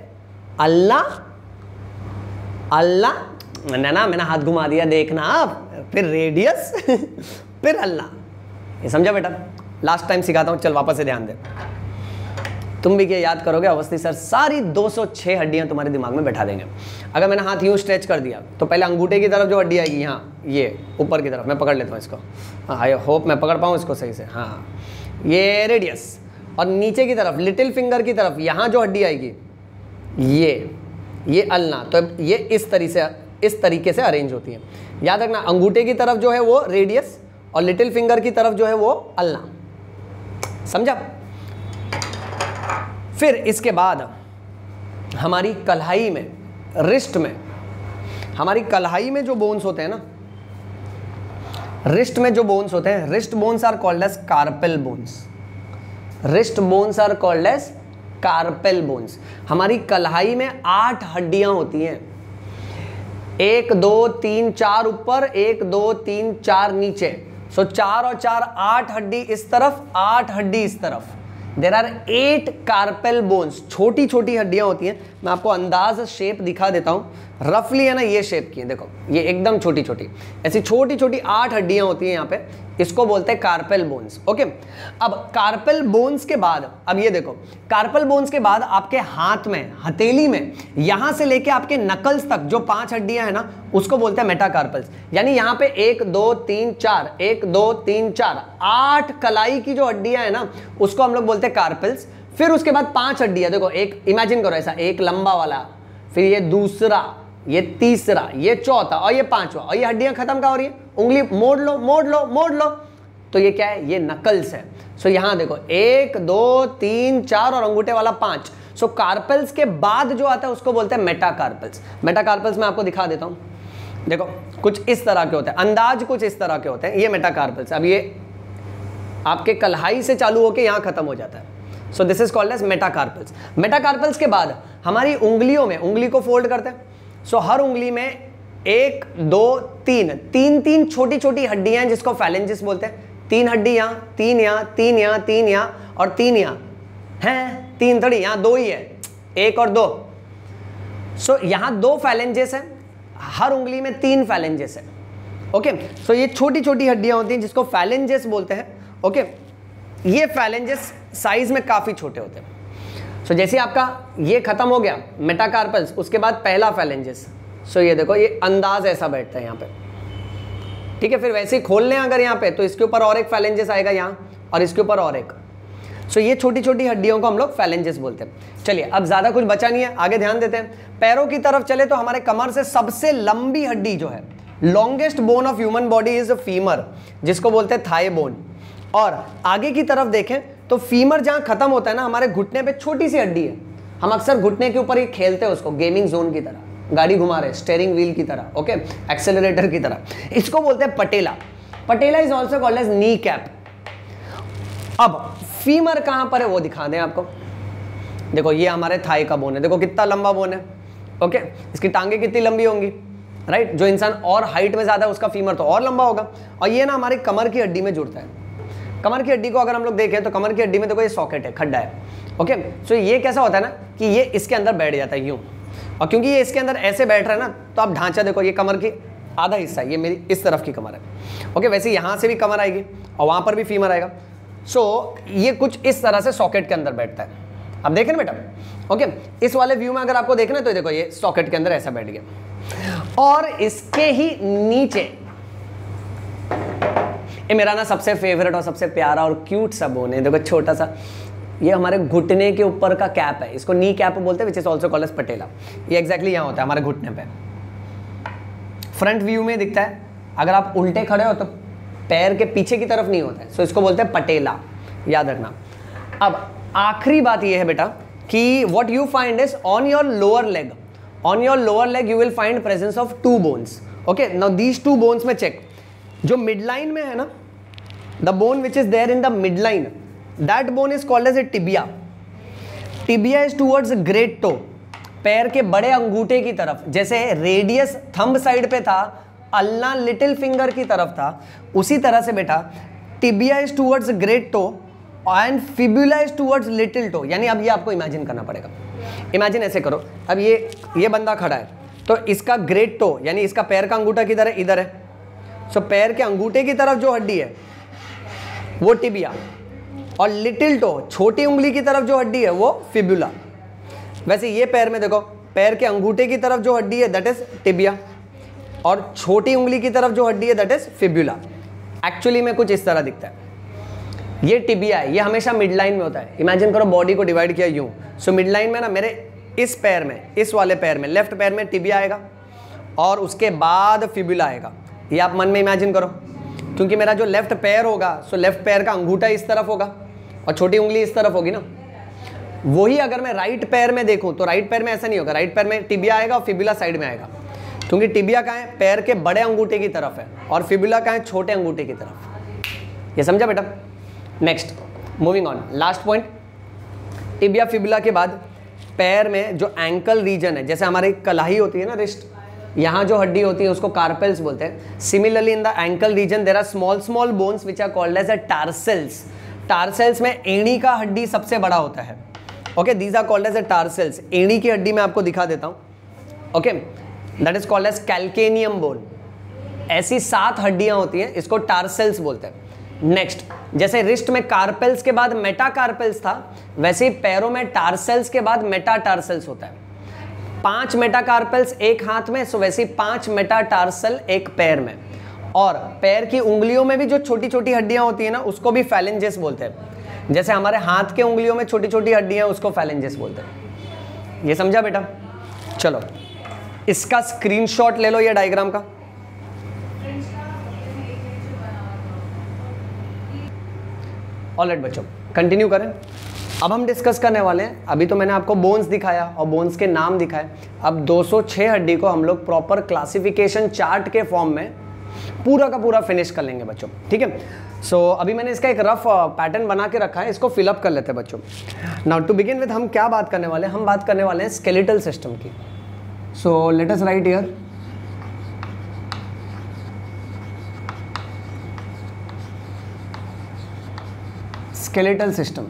अल्ला, अल्ला ना, मैंने हाथ घुमा दिया, देखना आप, फिर रेडियस फिर अल्ला। ये समझा बेटा? लास्ट टाइम सिखाता हूं, चल वापस से ध्यान दे, तुम भी क्या याद करोगे, अवस्थी सर सारी 206 हड्डियां तुम्हारे दिमाग में बैठा देंगे। अगर मैंने हाथ यूं स्ट्रेच कर दिया, तो पहले अंगूठे की तरफ जो हड्डी आएगी, यहाँ ये ऊपर की तरफ, मैं पकड़ लेता हूँ इसको, आई होप मैं पकड़ पाऊँ इसको सही से, हाँ, ये रेडियस, और नीचे की तरफ लिटिल फिंगर की तरफ यहाँ जो हड्डी आएगी, ये अल्ना। तो ये इस तरीके से अरेंज होती है, याद रखना। अंगूठे की तरफ जो है वो रेडियस, और लिटिल फिंगर की तरफ जो है वो अल्ना, समझा? फिर इसके बाद हमारी कलाई में, रिस्ट में, हमारी कलाई में जो बोन्स होते हैं ना, रिस्ट में जो बोन्स होते हैं, wrist bones are called as carpal bones, wrist bones are called as carpal bones. हमारी कलाई में 8 हड्डियां होती हैं, 1 2 3 4 ऊपर, 1 2 3 4 नीचे, सो 4 और 4 8 हड्डी इस तरफ, 8 हड्डी इस तरफ। देर आर 8 कार्पेल बोन्स, छोटी छोटी हड्डियां होती हैं। मैं आपको अंदाज शेप दिखा देता हूं, रफली है ना, ये शेप की है, देखो ये एकदम छोटी छोटी, ऐसी छोटी छोटी 8 हड्डियां होती हैं यहाँ पे, इसको बोलते हैं कार्पेल बोन्स, ओके। अब कार्पेल बोन्स के बाद, अब ये देखो, कार्पेल बोन्स के बाद आपके हाथ में, हथेली में, यहां से लेके आपके नकल्स तक जो 5 हड्डियां हैं ना, उसको बोलते हैं मेटाकार्पल्स। यानी यहाँ पे 1 2 3 4, 1 2 3 4, 8 कलाई की जो हड्डियां हैं ना, उसको हम लोग बोलते हैं कार्पेल्स। फिर उसके बाद 5 हड्डियां, देखो एक इमेजिन करो ऐसा, एक लंबा वाला, फिर ये दूसरा, ये तीसरा, ये चौथा, और ये 5वां, और ये हड्डियां खत्म कहां हो रही है, उंगली मोड़ लो मोड़ लो मोड़ लो, तो ये क्या है, ये नकल्स है। सो यहां देखो 1 2 3 4 और अंगूठे वाला 5। सो कार्पेल्स के बाद जो आता है उसको बोलते हैं मेटाकार्पल्स। मेटाकार्पल्स मैं आपको दिखा देता हूं, देखो कुछ इस तरह के होते हैं, अंदाज कुछ इस तरह के होते हैं, ये मेटाकार्पल्स। अब ये आपके कलाई से चालू होकर यहां खत्म हो जाता है, so this is called as metacarpals. Metacarpals के बाद हमारी उंगलियों में, उंगली को फोल्ड करते हैं, सो हर उंगली में 1 2 3 छोटी छोटी हड्डियां हैं जिसको फैलेंजिस बोलते हैं। 3 हड्डी यहाँ, 3 यहाँ, 3 यहाँ, 3 यहाँ, और 3 यहाँ हैं, 3 थोड़ी, यहाँ 2 ही है, 1 और 2। सो यहाँ 2 फैलेंजेस है, हर उंगली में 3 फैलेंजेस है, ओके। सो ये छोटी छोटी हड्डियां होती हैं जिसको फैलेंजेस बोलते हैं, ओके। ये फैलेंजेस साइज में काफी छोटे होते हैं। सो जैसे आपका ये खत्म हो गया मेटाकार्पल्स, उसके बाद पहला फैलेंजेस, सो ये देखो ये अंदाज ऐसा बैठता है यहाँ पे, ठीक है। फिर वैसे ही खोल लें अगर यहाँ पे, तो इसके ऊपर और एक फैलेंजेस आएगा यहाँ, और इसके ऊपर और एक। सो ये छोटी छोटी हड्डियों को हम लोग फैलेंजेस बोलते हैं। चलिए अब ज्यादा कुछ बचा नहीं है, आगे ध्यान देते हैं। पैरों की तरफ चले तो हमारे कमर से सबसे लंबी हड्डी जो है, longest bone of human body is femur, जिसको बोलते हैं थाई बोन। और आगे की तरफ देखें तो फीमर जहां खत्म होता है ना, हमारे घुटने पे छोटी सी हड्डी है, हम अक्सर घुटने के ऊपर ही खेलते हैं उसको, गेमिंग जोन की तरह, गाड़ी घुमा रहे, स्टीयरिंग व्हील की तरह, ओके, एक्सेलरेटर की तरह, इसको बोलते हैं patella. Patella is also called as knee cap. अब फीमर कहां पर है वो दिखा दें आपको। देखो ये हमारे थाई का बोन है, देखो कितना लंबा बोन है, ओके, इसकी टांगे कितनी लंबी होंगी, राइट। जो इंसान और हाइट में ज्यादा है उसका फीमर तो और लंबा होगा। और ये ना हमारी कमर की हड्डी में जुड़ता है। कमर की हड्डी को अगर हम लोग देखें तो कमर की हड्डी में देखो ये सॉकेट है, खड्डा है, ओके। सो ये कैसा होता है ना कि ये इसके अंदर बैठ जाता है यूं, और क्योंकि ये इसके अंदर ऐसे बैठ रहा है ना, तो आप ढांचा देखो, ये कमर की आधा हिस्सा है, ये मेरी इस तरफ की कमर है, ओके। वैसे यहाँ से भी कमर आएगी और वहाँ पर भी फीमर आएगा। सो ये कुछ इस तरह से सॉकेट के अंदर बैठता है। अब देखें ना बेटा, ओके, इस वाले व्यू में अगर आपको देखना है तो देखो ये सॉकेट के अंदर ऐसा बैठ गया। और इसके ही नीचे ये मेरा ना सबसे फेवरेट और सबसे प्यारा और क्यूट सा बोन है, देखो छोटा सा, ये हमारे घुटने के ऊपर का कैप है, इसको नी कैप बोलते हैं, which is also called as patella. ये एग्जैक्टली यहाँ होता है हमारे घुटने पे, फ्रंट व्यू में दिखता है। अगर आप उल्टे खड़े हो तो पैर के पीछे की तरफ नहीं होता है, सो इसको बोलते हैं पटेला, याद रखना। अब आखिरी बात ये है बेटा कि what you find is on your lower leg, on your lower leg you will find presence of 2 bones, okay. Now these 2 bones में चेक, जो मिड लाइन में है ना, the bone which is there in the mid line, that bone is called as a tibia. Tibia is towards great toe, पैर के बड़े अंगूठे की तरफ, जैसे रेडियस थंब साइड पे था, अल्ना लिटिल फिंगर की तरफ था, उसी तरह से बेटा tibia is towards great toe and fibula is towards little toe. यानी अब ये आपको इमेजिन करना पड़ेगा। इमेजिन ऐसे करो, अब ये बंदा खड़ा है तो इसका ग्रेट टो यानी इसका पैर का अंगूठा किधर है, इधर है। सो पैर के अंगूठे की तरफ जो हड्डी है वो टिबिया, और लिटिल टो छोटी उंगली की तरफ जो हड्डी है वो फिबुला। वैसे ये पैर में देखो, पैर के अंगूठे की तरफ जो हड्डी है दैट इज टिबिया, और छोटी उंगली की तरफ जो हड्डी है दैट इज फिबुला। एक्चुअली में कुछ इस तरह दिखता है। ये टिबिया है, ये हमेशा मिड लाइन में होता है। इमेजिन करो बॉडी को डिवाइड किया यूं, सो मिड लाइन में ना मेरे इस पैर में, इस वाले पैर में, लेफ्ट पैर में टिबिया आएगा और उसके बाद फिबुला आएगा। ये आप मन में इमेजिन करो, क्योंकि मेरा जो लेफ्ट पैर होगा, सो लेफ्ट पैर का अंगूठा इस तरफ होगा और छोटी उंगली इस तरफ होगी ना। वही अगर मैं राइट पैर में देखूं तो राइट पैर में ऐसा नहीं होगा, राइट पैर में टिबिया आएगा और फिबुला साइड में आएगा, क्योंकि टिबिया कहाँ है, पैर के बड़े अंगूठे की तरफ है, और फिबुला कहाँ है, छोटे अंगूठे की तरफ। ये समझा बेटा। Next moving on, last point, tibia fibula के बाद पैर में जो एंकल रीजन है, जैसे हमारी कलाई होती है ना, रिस्ट, यहाँ जो हड्डी होती है उसको कार्पेल्स बोलते हैं। Similarly in the ankle region there are small small bones which are called as a tarsals. Tarsals में एड़ी का हड्डी सबसे बड़ा होता है, okay, these are called as a tarsals. एड़ी की हड्डी मैं आपको दिखा देता हूँ, okay, that is called as calcaneum bone. ऐसी 7 हड्डियां होती हैं, इसको टार्सेल्स बोलते हैं। नेक्स्ट, जैसे रिस्ट में कार्पेल्स के बाद मेटाकार्पेल्स था, वैसे ही पैरों में टार्सेल्स के बाद मेटाटार्सेल्स होता है। 5 मेटाकार्पेल्स एक हाथ में, सो वैसे ही 5 मेटाटार्सल एक पैर में। और पैर की उंगलियों में भी जो छोटी छोटी हड्डियां होती है ना, उसको भी फैलेंजेस बोलते हैं। जैसे हमारे हाथ के उंगलियों में छोटी छोटी हड्डियां, उसको फैलेंजेस बोलते हैं। ये समझा बेटा। चलो इसका स्क्रीनशॉट ले लो, ये डायग्राम का। ऑलराइट बच्चों, कंटिन्यू करें। अब हम डिस्कस करने वाले हैं, अभी तो मैंने आपको बोन्स दिखाया और बोन्स के नाम दिखाए, अब 206 हड्डी को हम लोग प्रॉपर क्लासिफिकेशन चार्ट के फॉर्म में पूरा का पूरा फिनिश कर लेंगे बच्चों, ठीक है। सो अभी मैंने इसका एक रफ पैटर्न बना के रखा है, इसको फिलअप कर लेते हैं बच्चों। नाउ टू बिगिन विद हम क्या बात करने वाले हैं, हम बात करने वाले हैं स्केलेटल सिस्टम की। So let us right here skeletal system.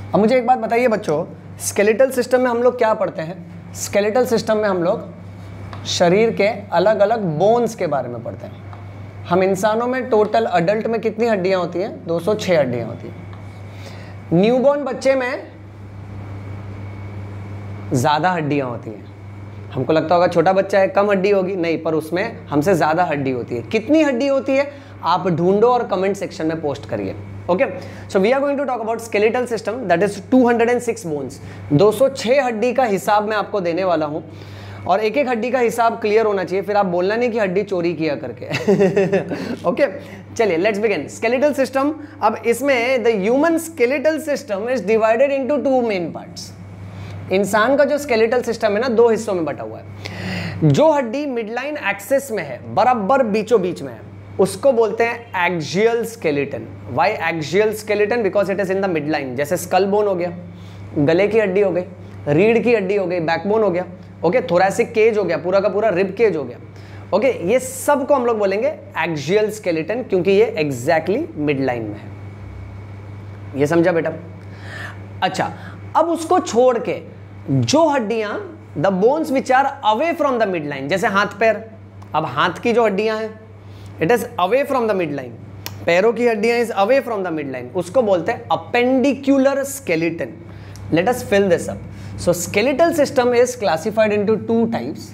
अब मुझे एक बात बताइए बच्चों, स्केलेटल सिस्टम में हम लोग क्या पढ़ते हैं? स्केलेटल सिस्टम में हम लोग शरीर के अलग अलग बोन्स के बारे में पढ़ते हैं। हम इंसानों में टोटल अडल्ट में कितनी हड्डियां होती हैं? 206 हड्डियां होती हैं। न्यूबॉर्न बच्चे में ज़्यादा हड्डियां होती हैं। हमको लगता होगा छोटा बच्चा है कम हड्डी होगी, नहीं, पर उसमें हमसे ज़्यादा हड्डी होती है। कितनी हड्डी होती है? आप ढूंढो और कमेंट सेक्शन में पोस्ट करिए। Okay, so we are going to talk about skeletal system that is 206 bones. 206 हड्डी का हिसाब मैं आपको देने वाला हूं और एक एक हड्डी का हिसाब क्लियर होना चाहिए, फिर आप बोलना नहीं कि हड्डी चोरी किया करके। ओके, चलिए लेट्स बिगिन। स्केलेटल सिस्टम, अब इसमें the human skeletal system is divided into 2 main parts. इंसान का जो स्केलेटल सिस्टम है ना, 2 हिस्सों में बटा हुआ है। जो हड्डी मिडलाइन एक्सिस में है, बराबर बीचों बीच में है, उसको बोलते हैं axial skeleton. Why axial skeleton? Because it is in the midline. जैसे स्कल बोन हो गया, गले की हड्डी हो गई, रीढ़ की हड्डी हो गई, बैकबोन हो गया, ओके, थोरैसिक केज हो गया, पूरा का पूरा रिब केज हो गया, ओके, ये सब को हम लोग बोलेंगे एक्सियल स्केलेटन, क्योंकि ये एग्जैक्टली मिडलाइन में है। ये समझा बेटा? अच्छा, अब उसको छोड़ के जो हड्डियां, the bones which are away from the midline, जैसे हाथ पैर, अब हाथ की जो हड्डियां हैं it is away from the midline, पैरों की हड्डियां is away from the midline, उसको बोलते हैं appendicular skeleton. Let us fill this up. So skeletal system is classified into 2 types.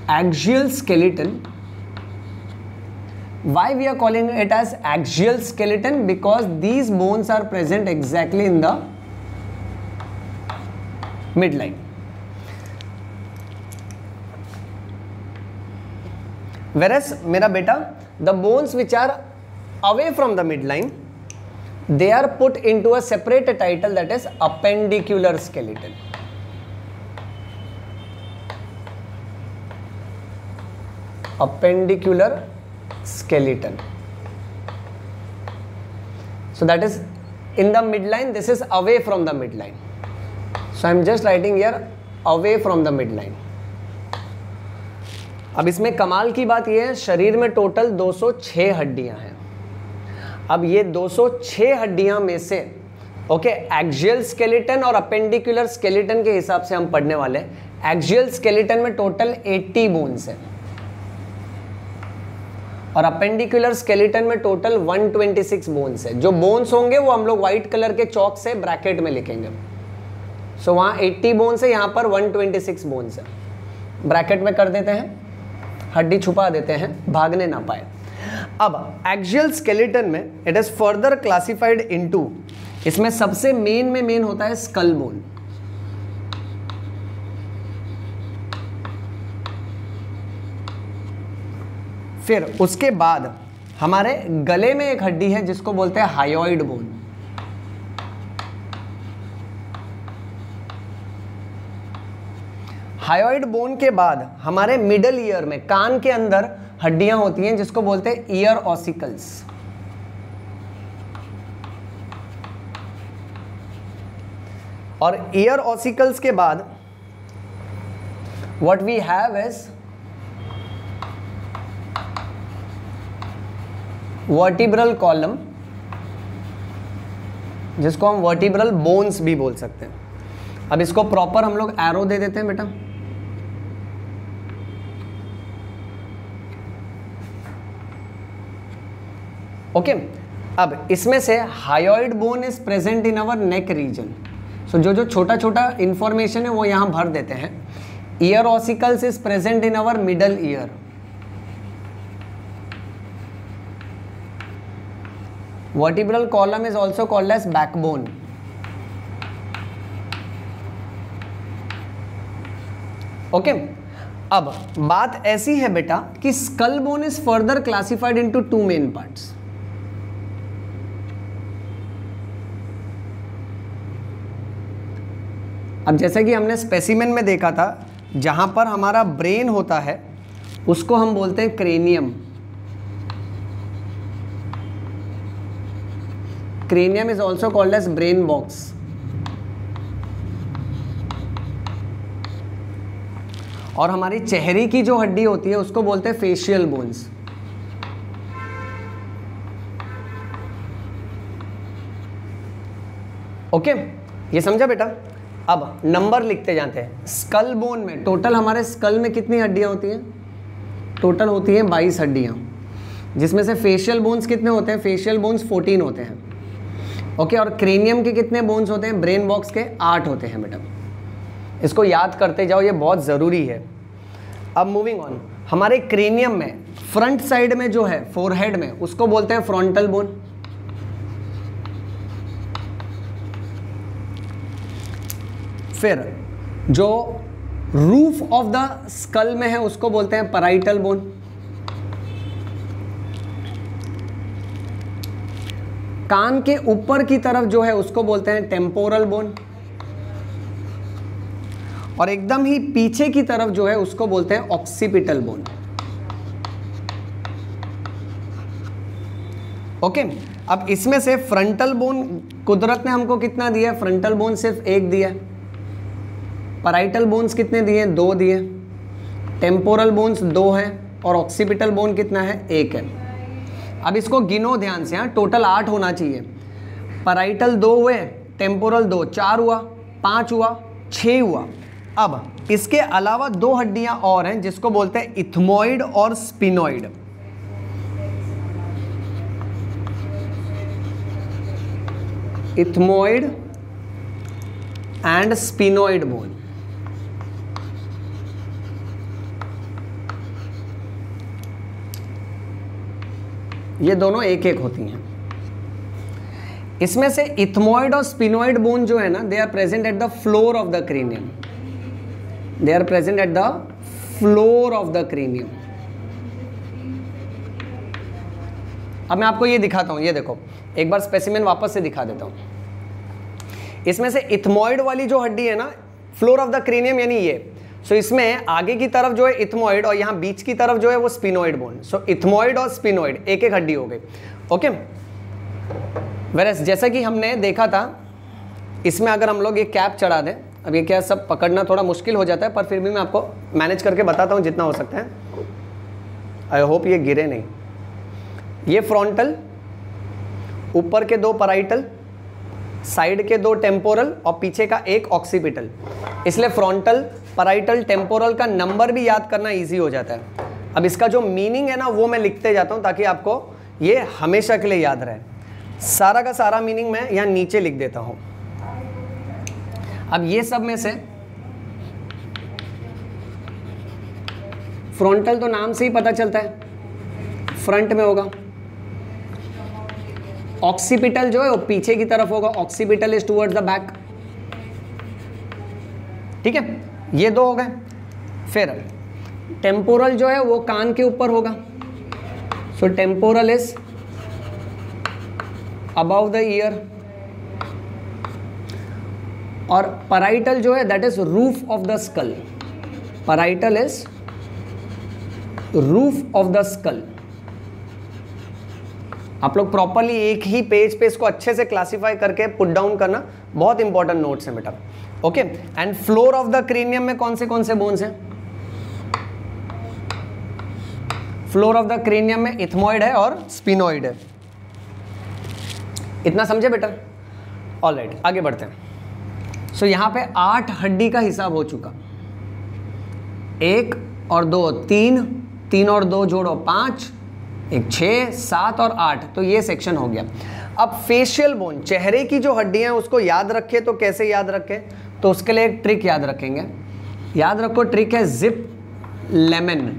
Axial skeleton. Why we are calling it as axial skeleton? Because these bones are present exactly in the midline. Whereas मेरा बेटा, the bones which are away from the midline, they are put into a separate title, that is appendicular skeleton. Appendicular skeleton. So that is in the midline, this is away from the midline. So I am just writing here away from the midline. अब इसमें कमाल की बात यह है, शरीर में total 206 हड्डियां हैं। अब ये 206 हड्डियां में से, ओके, एक्सियल स्केलेटन और अपेंडिकुलर स्केलेटन के हिसाब से हम पढ़ने वाले हैं। एक्सियल स्केलेटन में टोटल 80 बोन्स हैं और अपेंडिकुलर स्केलेटन में टोटल 126 बोन्स है। जो बोन्स होंगे वो हम लोग व्हाइट कलर के चौक से ब्रैकेट में लिखेंगे। सो वहां 80 बोन्स है, यहां पर 126 बोन्स है, ब्रैकेट में कर देते हैं, हड्डी छुपा देते हैं, भागने ना पाए। अब एक्सियल स्केलेटन में it is further classified into, इसमें सबसे मेन में मेन होता है स्कल बोन। फिर उसके बाद हमारे गले में एक हड्डी है जिसको बोलते हैं हायोइड बोन। हायोइड बोन के बाद हमारे मिडल ईयर में, कान के अंदर हड्डियां होती हैं जिसको बोलते हैं ईयर ऑसिकल्स। और ईयर ऑसिकल्स के बाद what we have is vertebral column, जिसको हम वर्टिब्रल बोन्स भी बोल सकते हैं। अब इसको प्रॉपर हम लोग एरो दे देते हैं बेटा। ओके, अब इसमें से hyoid bone is present in our neck region. So जो छोटा छोटा इंफॉर्मेशन है वो यहां भर देते हैं। Ear ossicles is present in our middle ear. Vertebral column is also called as backbone. Okay, अब बात ऐसी है बेटा कि skull bone is further classified into 2 main parts. अब जैसे कि हमने स्पेसिमेन में देखा था, जहां पर हमारा ब्रेन होता है उसको हम बोलते हैं cranium. Cranium is also called as brain box. और हमारी चेहरे की जो हड्डी होती है उसको बोलते हैं फेशियल बोन्स। ओके, ये समझा बेटा? अब नंबर लिखते जाते हैं। स्कल बोन में टोटल हमारे स्कल में कितनी हड्डियां होती हैं? टोटल होती हैं 22 हड्डियां, जिसमें से फेशियल बोन्स कितने होते हैं? फेशियल बोन्स 14 होते हैं। ओके, और क्रेनियम के कितने बोन्स होते हैं? ब्रेन बॉक्स के 8 होते हैं बेटा। इसको याद करते जाओ, ये बहुत ज़रूरी है। अब मूविंग ऑन, हमारे क्रेनियम में फ्रंट साइड में जो है फोरहेड में, उसको बोलते हैं फ्रंटल बोन। फिर जो रूफ ऑफ द स्कल में है उसको बोलते हैं पैराइटल बोन। कान के ऊपर की तरफ जो है उसको बोलते हैं टेम्पोरल बोन, और एकदम ही पीछे की तरफ जो है उसको बोलते हैं ऑक्सीपिटल बोन। ओके, अब इसमें से फ्रंटल बोन कुदरत ने हमको कितना दिया है? फ्रंटल बोन सिर्फ एक दिया है। पैराइटल बोन्स कितने दिए? 2 दिए। टेम्पोरल बोन्स 2 हैं, और ऑक्सीपिटल बोन कितना है? 1 है। अब इसको गिनो ध्यान से, हाँ, टोटल 8 होना चाहिए। पैराइटल 2 हुए, टेम्पोरल 2, 4 हुआ, 5 हुआ, 6 हुआ। अब इसके अलावा 2 हड्डियां और हैं जिसको बोलते हैं इथमोइड और sphenoid. Ethmoid and sphenoid bone. ये दोनों एक एक होती हैं। इसमें से इथमोइड और स्पिनोइड बोन जो है ना, they are present at the floor of the cranium. They are present at the floor of the cranium. अब मैं आपको ये दिखाता हूं, ये देखो, एक बार स्पेसिमेन वापस से दिखा देता हूं। इसमें से इथमोइड वाली जो हड्डी है ना, फ्लोर ऑफ द क्रेनियम यानी ये, सो इसमें आगे की तरफ जो है इथमोइड और यहाँ बीच की तरफ जो है वो स्पिनोइड बोन। सो इथमोइड और स्पिनोइड एक एक हड्डी हो गई। ओके, वेरस जैसा कि हमने देखा था, इसमें अगर हम लोग ये कैप चढ़ा दें, अब ये क्या सब पकड़ना थोड़ा मुश्किल हो जाता है, पर फिर भी मैं आपको मैनेज करके बताता हूँ जितना हो सकता है। आई होप ये गिरे नहीं। ये फ्रंटल, ऊपर के 2 पैराइटल, साइड के 2 टेम्पोरल और पीछे का 1 ऑक्सीपिटल। इसलिए फ्रंटल, पैराइटल, टेम्पोरल का नंबर भी याद करना इजी हो जाता है। अब इसका जो मीनिंग है ना वो मैं लिखते जाता हूं ताकि आपको ये हमेशा के लिए याद रहे। सारा का सारा मीनिंग मैं यहाँ नीचे लिख देता हूं। अब ये सब में से फ्रंटल तो नाम से ही पता चलता है फ्रंट में होगा। ऑक्सीपिटल जो है वो पीछे की तरफ होगा। Occipital is towards the back. ठीक है, ये 2 हो गए। फिर टेम्पोरल जो है वो कान के ऊपर होगा। So temporal is above the ear. और पैराइटल जो है that is roof of the skull. Parietal is roof of the skull. आप लोग प्रॉपरली एक ही पेज पे इसको अच्छे से क्लासिफाई करके पुट डाउन करना, बहुत इंपॉर्टेंट नोट्स है बेटा। Okay, and floor of the cranium में कौन से बोन्स हैं? फ्लोर ऑफ द क्रेनियम में इथमोइड है और स्पिनोइड है। इतना समझे बेटा? ऑलराइट, आगे बढ़ते हैं। सो यहां पे 8 हड्डी का हिसाब हो चुका। 1 और 2 3, 3 और 2 जोड़ो 5, 1 6, 7 और 8, तो ये सेक्शन हो गया। अब फेशियल बोन, चेहरे की जो हड्डियां हैं उसको याद रखे, तो कैसे याद रखें? तो उसके लिए एक ट्रिक याद रखेंगे। याद रखो, ट्रिक है zip lemon.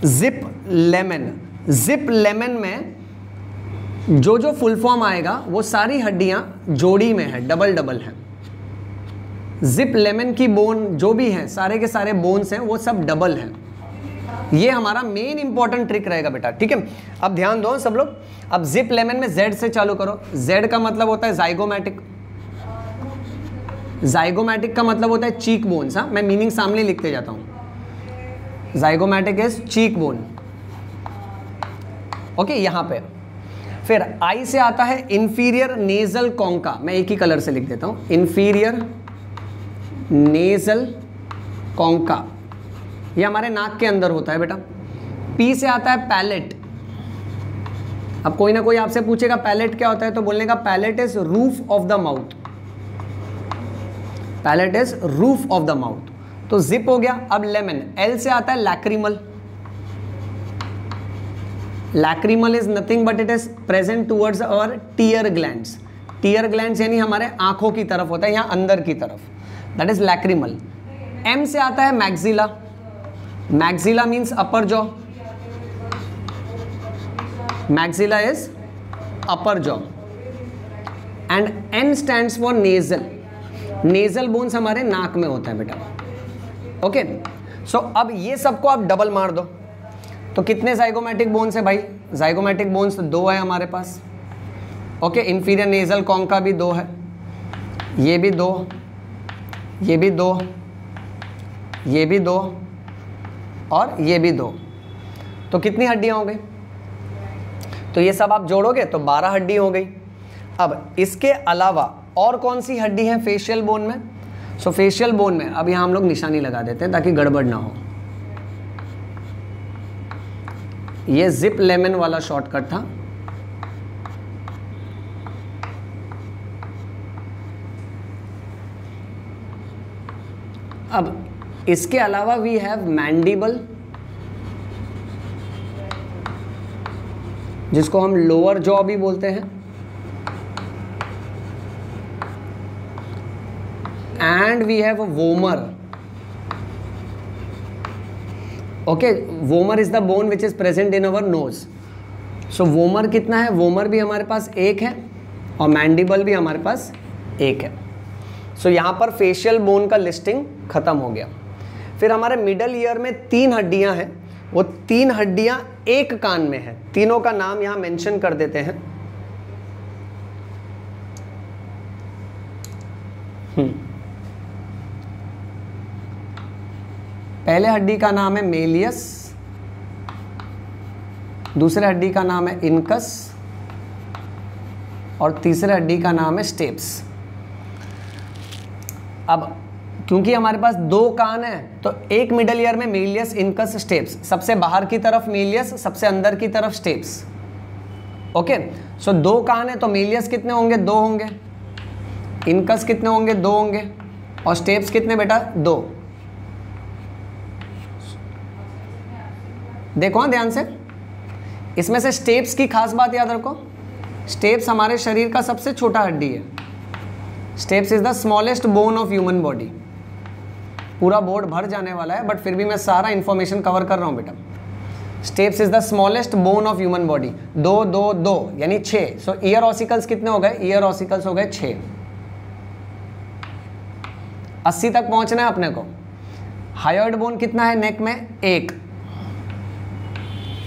Zip lemon. Zip lemon में जो जो फुल फॉर्म आएगा वो सारी हड्डियां जोड़ी में है, डबल डबल है। जिप लेमन की बोन जो भी है, सारे के सारे बोन्स हैं वो सब डबल हैं। ये हमारा मेन इंपॉर्टेंट ट्रिक रहेगा बेटा। ठीक है, अब ध्यान दो सब लोग। अब जिप लेमन में जेड से चालू करो। जेड का मतलब होता है जाइगोमैटिक। जाइगोमैटिक का मतलब होता है चीक बोन्स। हाँ, मैं मीनिंग सामने लिखते जाता हूं। Zygomatic is cheek bone. Okay, यहां पे फिर आई से आता है इंफीरियर नेजल कॉन्का। मैं एक ही कलर से लिख देता हूं, इंफीरियर नेजल कॉन्का। ये हमारे नाक के अंदर होता है बेटा। पी से आता है पैलेट। अब कोई ना कोई आपसे पूछेगा पैलेट क्या होता है, तो बोलने का palate is roof of the mouth. Palate is roof of the mouth. तो जिप हो गया। अब लेमन, एल से आता है lacrimal. Lacrimal is nothing but it is present towards our tear glands. Tear glands यानी हमारे आंखों की तरफ होता है, यहां अंदर की तरफ, दैट इज लैक्रिमल। M से आता है maxilla, maxilla means upper jaw, maxilla is upper jaw. And N stands for nasal, nasal bones हमारे नाक में होता है बेटा। ओके सो अब ये सबको आप डबल मार दो तो कितने जाइगोमैटिक बोन्स है भाई? जाइगोमैटिक बोन्स 2 है हमारे पास। ओके इंफीरियर नेजल कॉन्का भी 2 है, ये भी 2, ये भी 2, ये भी 2 और ये भी 2। तो कितनी हड्डियां हो गई? तो ये सब आप जोड़ोगे तो 12 हड्डी हो गई। अब इसके अलावा और कौन सी हड्डी है फेशियल बोन में? सो फेशियल बोन में अब यहाँ हम लोग निशानी लगा देते हैं ताकि गड़बड़ ना हो। ये जिप लेमन वाला शॉर्टकट था। अब इसके अलावा वी हैव मैंडिबल, जिसको हम लोअर जॉ भी बोलते हैं, and we have vomer. Okay vomer is the bone which is present in our nose. So vomer कितना है? वोमर भी हमारे पास 1 है और मैंडिबल भी हमारे पास 1 है। सो यहाँ पर फेशियल बोन का लिस्टिंग खत्म हो गया। फिर हमारे मिडल ईयर में 3 हड्डियां हैं, वो 3 हड्डियां एक कान में है। तीनों का नाम यहां मेंशन कर देते हैं। पहले हड्डी का नाम है मेलियस, दूसरे हड्डी का नाम है इनकस और तीसरे हड्डी का नाम है स्टेप्स। अब क्योंकि हमारे पास 2 कान है तो एक मिडल ईयर में मेलियस, इनकस, स्टेप्स। सबसे बाहर की तरफ मेलियस, सबसे अंदर की तरफ स्टेप्स। ओके सो 2 कान है तो मेलियस कितने होंगे? 2 होंगे। इनकस कितने होंगे? 2 होंगे। और स्टेप्स कितने बेटा? 2। देखो हाँ ध्यान से, इसमें से स्टेप्स की खास बात याद रखो, स्टेप्स हमारे शरीर का सबसे छोटा हड्डी है। Steps is the smallest bone of human body. पूरा बोर्ड भर जाने वाला है बट फिर भी मैं सारा इंफॉर्मेशन कवर कर रहा हूं बेटा। Steps is the smallest bone of human body. 2 2 2 यानी 6। सो ईयर ऑसिकल्स कितने हो गए? ईयर ऑसिकल्स हो गए 6। 80 तक पहुंचना है अपने को। हायोइड बोन कितना है नेक में? 1।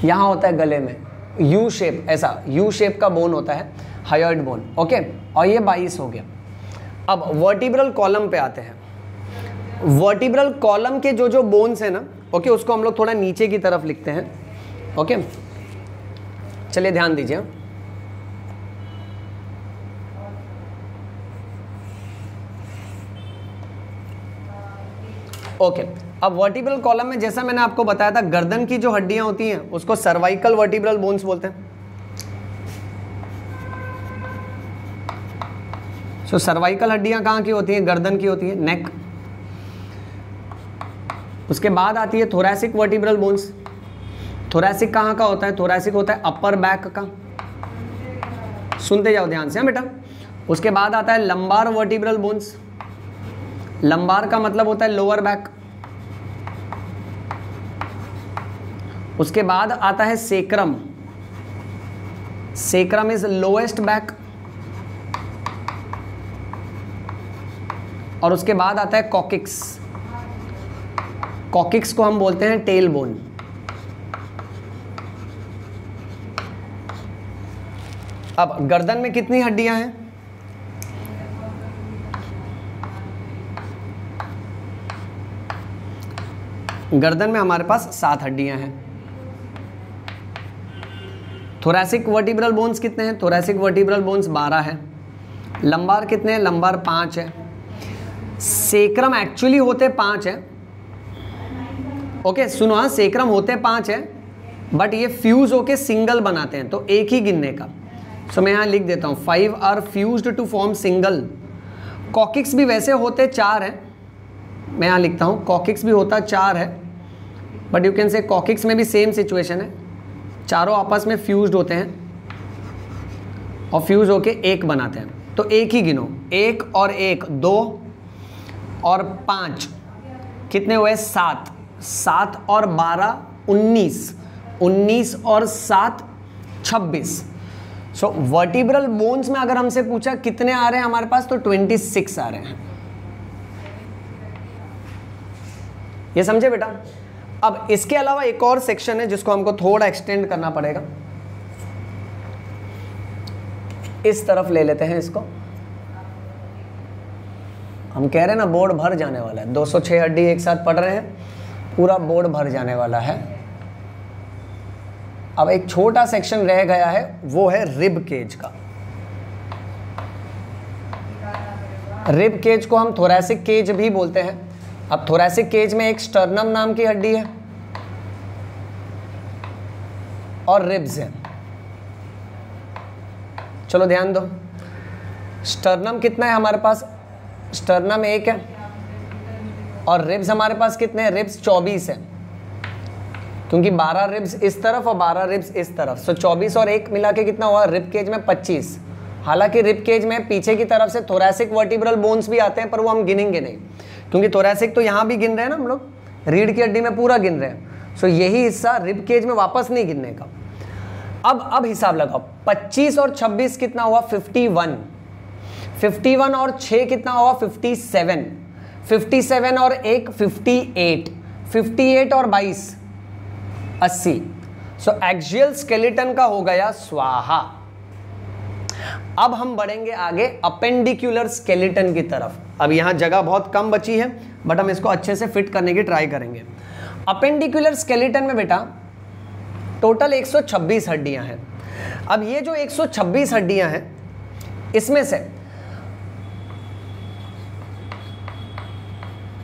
यहां होता है गले में यू शेप, ऐसा यू शेप का बोन होता है हायोइड बोन। ओके और ये 22 हो गया। अब वर्टिब्रल कॉलम पे आते हैं। वर्टिब्रल कॉलम के जो बोन्स है ना, ओके उसको हम लोग थोड़ा नीचे की तरफ लिखते हैं। ओके चलिए ध्यान दीजिए। ओके अब वर्टिब्रल कॉलम में जैसा मैंने आपको बताया था, गर्दन की जो हड्डियां होती हैं उसको सर्वाइकल वर्टिब्रल बोन्स बोलते हैं। सो सर्वाइकल हड्डियां कहाँ की होती हैं? गर्दन की होती है, नेक। उसके बाद आती है थोरैसिक वर्टिब्रल बोन्स। थोरैसिक कहाँ का होता है? थोरैसिक होता है अपर बैक का। सुनते जाओ ध्यान से बेटा। उसके बाद आता है लंबार वर्टिब्रल बोन्स। लंबार का मतलब होता है लोअर बैक। उसके बाद आता है sacrum. Sacrum is lowest back. और उसके बाद आता है कॉकिक्स। कॉकिक्स को हम बोलते हैं टेल बोन। अब गर्दन में कितनी हड्डियां हैं? गर्दन में हमारे पास 7 हड्डियां हैं। थोरैसिक वर्टिब्रल बोन्स कितने हैं? थोरैसिक वर्टिब्रल बोन्स 12 है। लंबार कितने हैं? लंबार 5 है। सेक्रम एक्चुअली होते 5 है। ओके सुनो हाँ, सेक्रम होते 5 है बट ये फ्यूज होके सिंगल बनाते हैं तो एक ही गिनने का। सो मैं यहाँ लिख देता हूँ 5 are fused to form single. Coccyx भी वैसे होते 4 है। मैं यहाँ लिखता हूँ कॉकिक्स भी होता 4 है but you can say coccyx में भी सेम सिचुएशन है। चारों आपस में फ्यूज्ड होते हैं और फ्यूज होके एक बनाते हैं तो एक ही गिनो। 1 और 1 2 और 5 कितने हुए? 7, 7 और 12 19, 19 और 7 26। सो वर्टिब्रल बोन्स में अगर हमसे पूछा कितने आ रहे हैं हमारे पास, तो 26 आ रहे हैं। ये समझे बेटा? अब इसके अलावा एक और सेक्शन है जिसको हमको थोड़ा एक्सटेंड करना पड़ेगा। इस तरफ ले लेते हैं इसको। हम कह रहे हैं ना बोर्ड भर जाने वाला है, 206 हड्डी एक साथ पढ़ रहे हैं, पूरा बोर्ड भर जाने वाला है। अब एक छोटा सेक्शन रह गया है, वो है रिब केज का। रिब केज को हम थोरैसिक केज भी बोलते हैं। अब थोरैसिक केज में एक स्टर्नम नाम की हड्डी है और रिब्स है। चलो ध्यान दो, स्टर्नम कितना है हमारे पास? स्टर्नम 1 है और रिब्स हमारे पास कितने हैं? रिब्स 24 है, क्योंकि 12 रिब्स इस तरफ और 12 रिब्स इस तरफ। सो 24 और 1 मिला के कितना हुआ? रिब केज में 25। हालांकि रिब केज में पीछे की तरफ से थोरैसिक वर्टिब्रल बोन्स भी आते हैं, पर वो हम गिनेंगे नहीं, क्योंकि थोरैसिक तो यहाँ भी गिन रहे हैं ना हम लोग, रीढ़ की हड्डी में पूरा गिन रहे हैं। सो यही हिस्सा रिब केज में वापस नहीं गिनने का। अब हिसाब लगाओ, 25 और 26 कितना हुआ? 51। 51 और 6 कितना हुआ? 57। 57 और 1 58। 58 और 22 80। सो एक्सियल स्केलेटन का हो गया स्वाहा। अब हम बढ़ेंगे आगे अपेंडिकुलर स्केलेटन की तरफ। अब यहां जगह बहुत कम बची है, बट हम इसको अच्छे से फिट करने की ट्राई करेंगे। अपेंडिकुलर स्केलेटन में बेटा टोटल 126 हड्डियां हैं। अब ये जो 126 हड्डियां हैं, इसमें से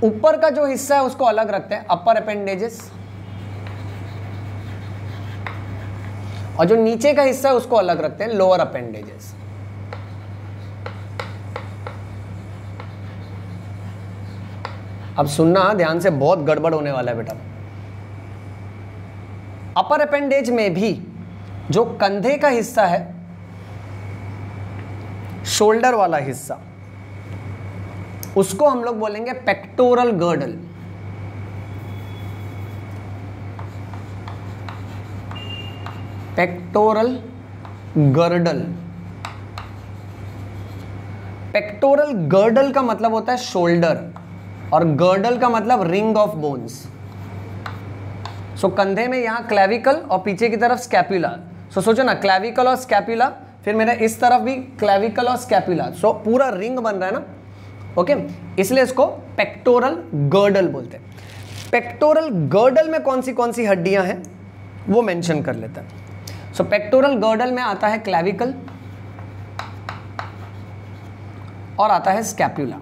ऊपर का जो हिस्सा है उसको अलग रखते हैं, अपर अपेंडेजेस, और जो नीचे का हिस्सा है उसको अलग रखते हैं, लोअर अपेंडेजेस। अब सुनना ध्यान से, बहुत गड़बड़ होने वाला है बेटा। अपर अपेंडेज में भी जो कंधे का हिस्सा है, शोल्डर वाला हिस्सा, उसको हम लोग बोलेंगे pectoral girdle. Pectoral girdle. Pectoral girdle का मतलब होता है शोल्डर, और गर्डल का मतलब रिंग ऑफ बोन्स। सो कंधे में यहां क्लेविकल और पीछे की तरफ स्कैपुला। सो सोचो ना, क्लेविकल और स्कैपुला, फिर मेरा इस तरफ भी क्लेविकल और स्कैपुला। सो पूरा रिंग बन रहा है ना, ओके, इसलिए इसको पेक्टोरल गर्डल बोलते हैं। पेक्टोरल गर्डल में कौन सी हड्डियां हैं वो मेंशन कर लेते हैं। सो पेक्टोरल गर्डल में आता है क्लेविकल और आता है स्कैपुला।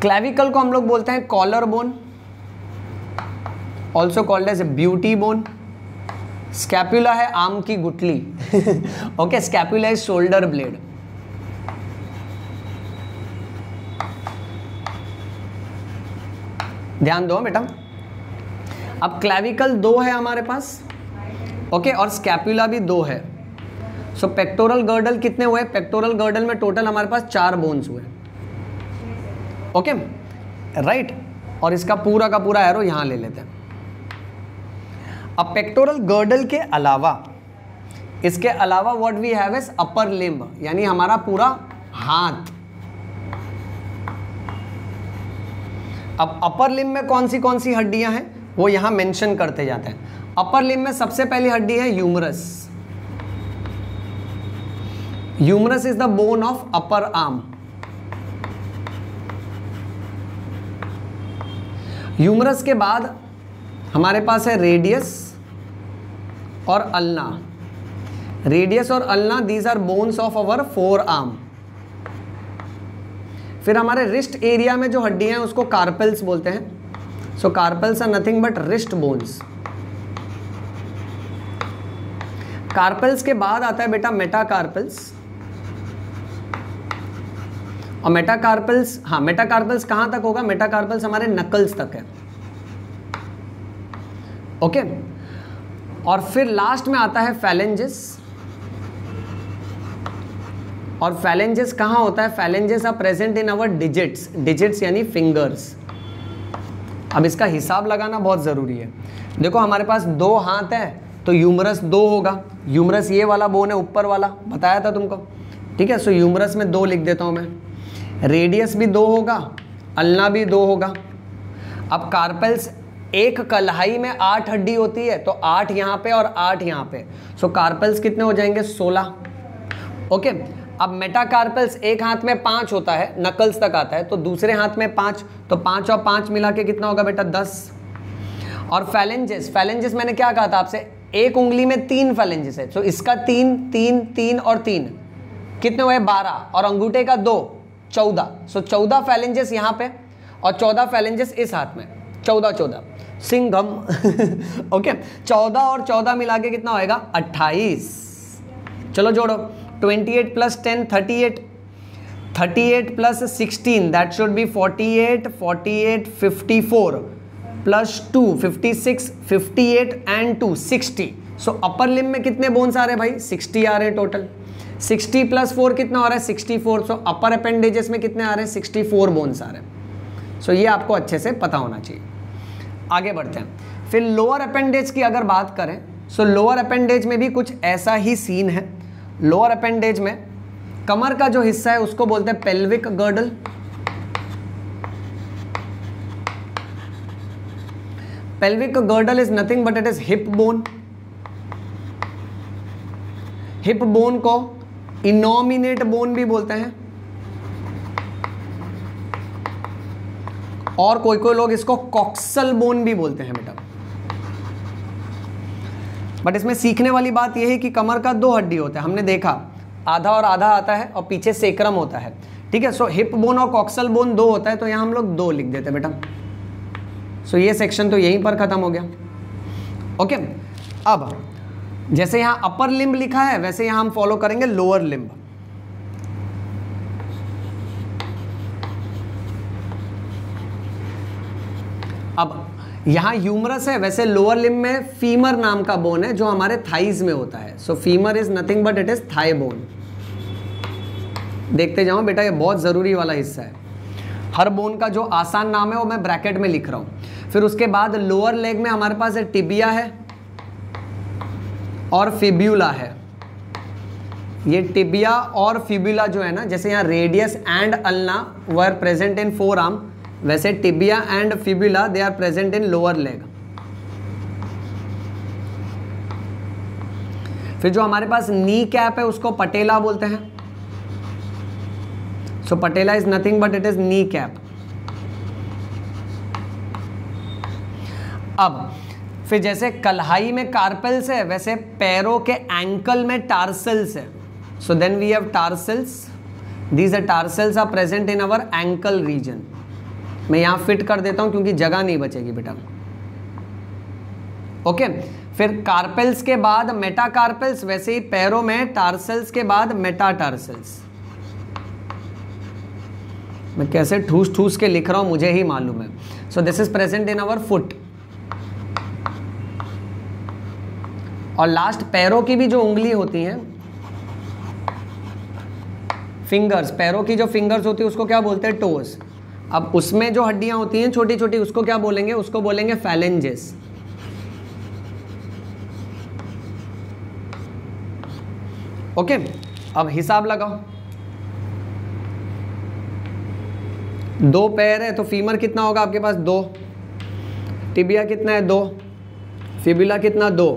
क्लेविकल को हम लोग बोलते हैं collar bone, also called as beauty bone. Scapula है आम की गुठली। Okay, scapula is shoulder blade. ध्यान दो बेटा। अब क्लेविकल 2 है हमारे पास, ओके, और स्कैपुला भी 2 है। सो पेक्टोरल गर्डल कितने हुए? पेक्टोरल गर्डल में टोटल हमारे पास 4 बोन्स हुए, ओके, राइट। और इसका पूरा का पूरा एरो यहां ले लेते हैं। अब पेक्टोरल गर्डल के अलावा, इसके अलावा what we have is upper limb, यानी हमारा पूरा हाथ। अब अपर लिम्ब में कौन सी हड्डियां हैं वो यहां मेंशन करते जाते हैं। अपर लिम्ब में सबसे पहली हड्डी है humerus. Humerus is the bone of upper arm. Humerus के बाद हमारे पास है रेडियस और अल्ना। रेडियस और ulna, these are bones of our forearm. फिर हमारे रिस्ट एरिया में जो हड्डियां हैं उसको कार्पेल्स बोलते हैं। So carpals are nothing but wrist bones. Carpals के बाद आता है बेटा मेटाकार्पेल्स, और मेटाकार्पेल्स, हाँ, मेटाकार्पेल्स कहां तक होगा? मेटाकार्पेल्स हमारे नकल्स तक है, ओके। और फिर लास्ट में आता है फैलेंजेस, और फैलेंजेस कहाँ होता है? Phalanges are present in our digits, digits यानी फिंगर्स। अब इसका हिसाब लगाना बहुत ज़रूरी है। देखो हमारे पास 2 हाथ है तो यूमरस 2 होगा। यूमरस ये वाला बोन है, ऊपर वाला, बताया था तुमको, ठीक है। सो यूमरस में 2 लिख देता हूँ मैं। रेडियस भी 2 होगा, अल्ना भी 2 होगा। अब कार्पेल्स, एक कलाई में 8 हड्डी होती है तो 8 यहाँ पे और 8 यहाँ पे। सो कार्पेल्स कितने हो जाएंगे? 16। ओके। अब मेटाकार्पेल्स एक हाथ में 5 होता है, नकल्स तक आता है, तो दूसरे हाथ में 5, तो 5 और 5 मिला के कितना होगा बेटा? 10। और फैलेंजेस, फैलेंजेस मैंने क्या कहा था आपसे? एक उंगली में 3 फैलेंजेस है, तो इसका 3 3 3 और 3 कितने हुए? 12। और अंगूठे का 2, 14। सो 14 फैलेंजेस यहाँ पे और 14 फैलेंजेस इस हाथ में, 14 सिंघम। ओके, 14 और 14 मिला के कितना होएगा? 28। चलो जोड़ो, 28 + 10 38, 38 + 16 that should be 48, 48 54 + 2 56, 58 and 2 60। So upper limb में कितने बोन्स आ रहे हैं भाई? 60 आ रहे हैं टोटल। 60 + 4 कितना आ रहा है? 64। सो अपर अपेंडेजेस में कितने आ रहे हैं? 64 बोन्स आ रहे हैं। सो ये आपको अच्छे से पता होना चाहिए। आगे बढ़ते हैं। फिर लोअर अपेंडेज की अगर बात करें, सो लोअर अपेंडेज में भी कुछ ऐसा ही सीन है। लोअर अपेंडेज में कमर का जो हिस्सा है उसको बोलते हैं pelvic girdle. Pelvic girdle is nothing but it is hip bone. Hip bone को इनोमिनेट बोन भी बोलते हैं, और कोई कोई लोग इसको कॉक्सल बोन भी बोलते हैं बेटा। बट इसमें सीखने वाली बात यह है कि कमर का 2 हड्डी होता है, हमने देखा, आधा और आधा आता है और पीछे सेक्रम होता है, ठीक है। सो हिप बोन और कॉक्सल बोन 2 होता है, तो यहां हम लोग 2 लिख देते हैं बेटा। सो ये सेक्शन तो यहीं पर खत्म हो गया। ओके, अब जैसे यहां अपर लिम्ब लिखा है वैसे यहां हम फॉलो करेंगे लोअर लिम्ब। अब यहां ह्यूमरस है, वैसे लोअर लिम्ब में फीमर नाम का बोन है जो हमारे थाइज में होता है। So femur is nothing but it is thigh bone. देखते जाओ बेटा, ये बहुत जरूरी वाला हिस्सा है। हर बोन का जो आसान नाम है वो मैं ब्रैकेट में लिख रहा हूं। फिर उसके बाद लोअर लेग में हमारे पास टिबिया है और फिब्यूला है। ये टिबिया और फिब्यूला जो है ना, जैसे यहाँ radius and ulna were present in forearm, वैसे tibia and fibula they are present in lower leg. फिर जो हमारे पास नी कैप है उसको पटेला बोलते हैं। So patella is nothing but it is knee cap. अब फिर जैसे कलाई में कार्पेल्स है, वैसे पैरों के एंकल में टार्सल्स है। So then we have tarsals, these tarsals are present in our ankle region. मैं यहां फिट कर देता हूं क्योंकि जगह नहीं बचेगी बेटा। ओके, फिर कार्पेल्स के बाद मेटाकार्पेल्स, वैसे ही पैरों में टार्सल्स के बाद मेटाटार्सल्स। मैं कैसे ठूस ठूस के लिख रहा हूं मुझे ही मालूम है। So this is present in our foot. और लास्ट पैरों की भी जो उंगली होती हैं, फिंगर्स, पैरों की जो फिंगर्स होती है उसको क्या बोलते हैं? टोज। अब उसमें जो हड्डियां होती हैं छोटी छोटी, उसको क्या बोलेंगे? उसको बोलेंगे फैलेंजेस। ओके, अब हिसाब लगाओ। 2 पैर है तो फीमर कितना होगा आपके पास? 2। टिबिया कितना है? 2। फिबुला कितना? 2।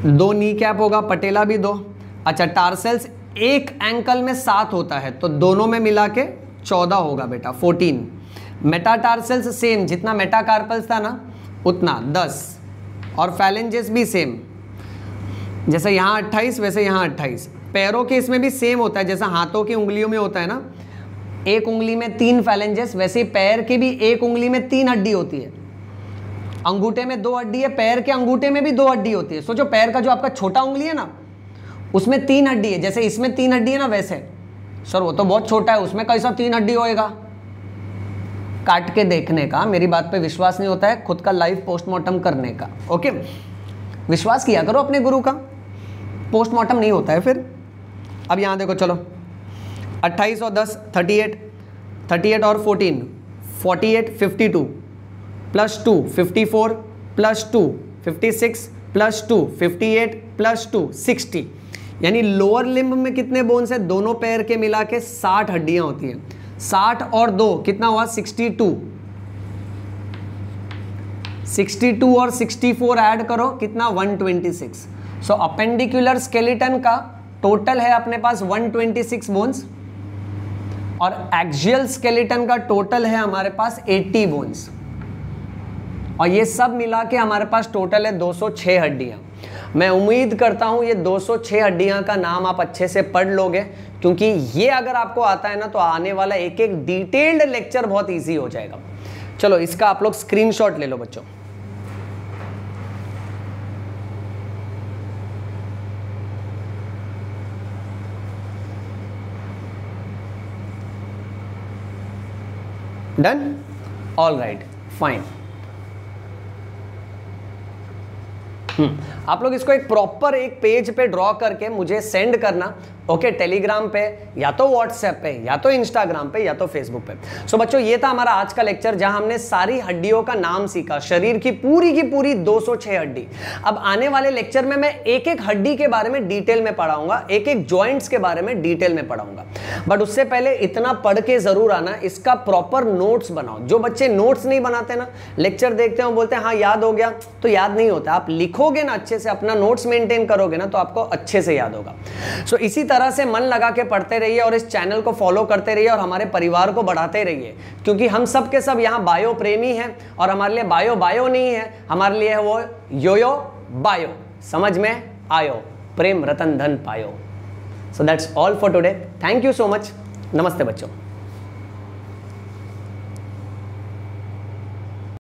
2 नी कैप होगा, पटेला भी 2। अच्छा, टार्सल्स एक एंकल में 7 होता है तो दोनों में मिला के 14 होगा बेटा, 14। मेटाटार्सल्स सेम, जितना मेटाकार्पल्स था ना उतना 10। और फैलेंजेस भी सेम, जैसे यहाँ 28 वैसे यहाँ 28। पैरों के इसमें भी सेम होता है, जैसा हाथों की उंगलियों में होता है ना, एक उंगली में 3 फैलेंजेस, वैसे ही पैर की भी एक उंगली में 3 हड्डी होती है। अंगूठे में 2 हड्डी है, पैर के अंगूठे में भी 2 हड्डी होती है। सोचो पैर का जो आपका छोटा उंगली है ना उसमें 3 हड्डी है, जैसे इसमें 3 हड्डी है ना, वैसे सर वो तो बहुत छोटा है, उसमें कैसा 3 हड्डी होएगा? काट के देखने का, मेरी बात पे विश्वास नहीं होता है, खुद का लाइव पोस्टमार्टम करने का। ओके, विश्वास किया करो अपने गुरु का, पोस्टमार्टम नहीं होता है फिर। अब यहाँ देखो, चलो 28 और 10 38, 38 और 14 48, 52 प्लस 2 54 प्लस 2 56 प्लस 2 58 प्लस 2 60, यानी लोअर लिम्ब में कितने बोन्स है? दोनों पैर के मिला के 60 हड्डियां होती हैं। 60 और 2 कितना हुआ? 62। 62 और 64 ऐड करो, कितना? 126। सो अपेंडिकुलर स्केलेटन का टोटल है अपने पास 126 बोन्स और एक्सियल स्केलेटन का टोटल है हमारे पास 80 बोन्स, और ये सब मिला के हमारे पास टोटल है 206 हड्डियां। मैं उम्मीद करता हूं ये 206 हड्डियां का नाम आप अच्छे से पढ़ लोगे, क्योंकि ये अगर आपको आता है ना तो आने वाला एक एक डिटेल्ड लेक्चर बहुत इजी हो जाएगा। चलो इसका आप लोग स्क्रीनशॉट ले लो बच्चों। डन? All right, fine. आप लोग इसको एक प्रॉपर एक पेज पे ड्रॉ करके मुझे सेंड करना, ओके, टेलीग्राम पे या तो व्हाट्सएप पे या तो इंस्टाग्राम पे या तो फेसबुक पे। सो बच्चों ये था हमारा आज का लेक्चर, जहां हमने सारी हड्डियों का नाम सीखा, शरीर की पूरी 206 हड्डी। अब आने वाले लेक्चर में मैं एक एक हड्डी के बारे में डिटेल में पढ़ाऊंगा, एक एक जॉइंट्स के बारे में डिटेल में पढ़ाऊंगा। बट उससे पहले इतना पढ़ के जरूर आना, इसका प्रॉपर नोट्स बनाओ। जो बच्चे नोट्स नहीं बनाते ना, लेक्चर देखते हो बोलते हैं हाँ याद हो गया, तो याद नहीं होता। आप लिखोगे ना अच्छे से, अपना नोट्स मेंटेन करोगे ना, तो आपको अच्छे से याद होगा। सो इसी तरह से मन लगा के पढ़ते रहिए और इस चैनल को फॉलो करते रहिए और हमारे परिवार को बढ़ाते रहिए, क्योंकि हम सब के सब यहाँ बायो प्रेमी हैं और हमारे लिए बायो नहीं है, हमारे लिए है वो योयो बायो। समझ में आयो? प्रेम रतन धन पायो। So that's all for today. Thank you so much. नमस्ते बच्चों।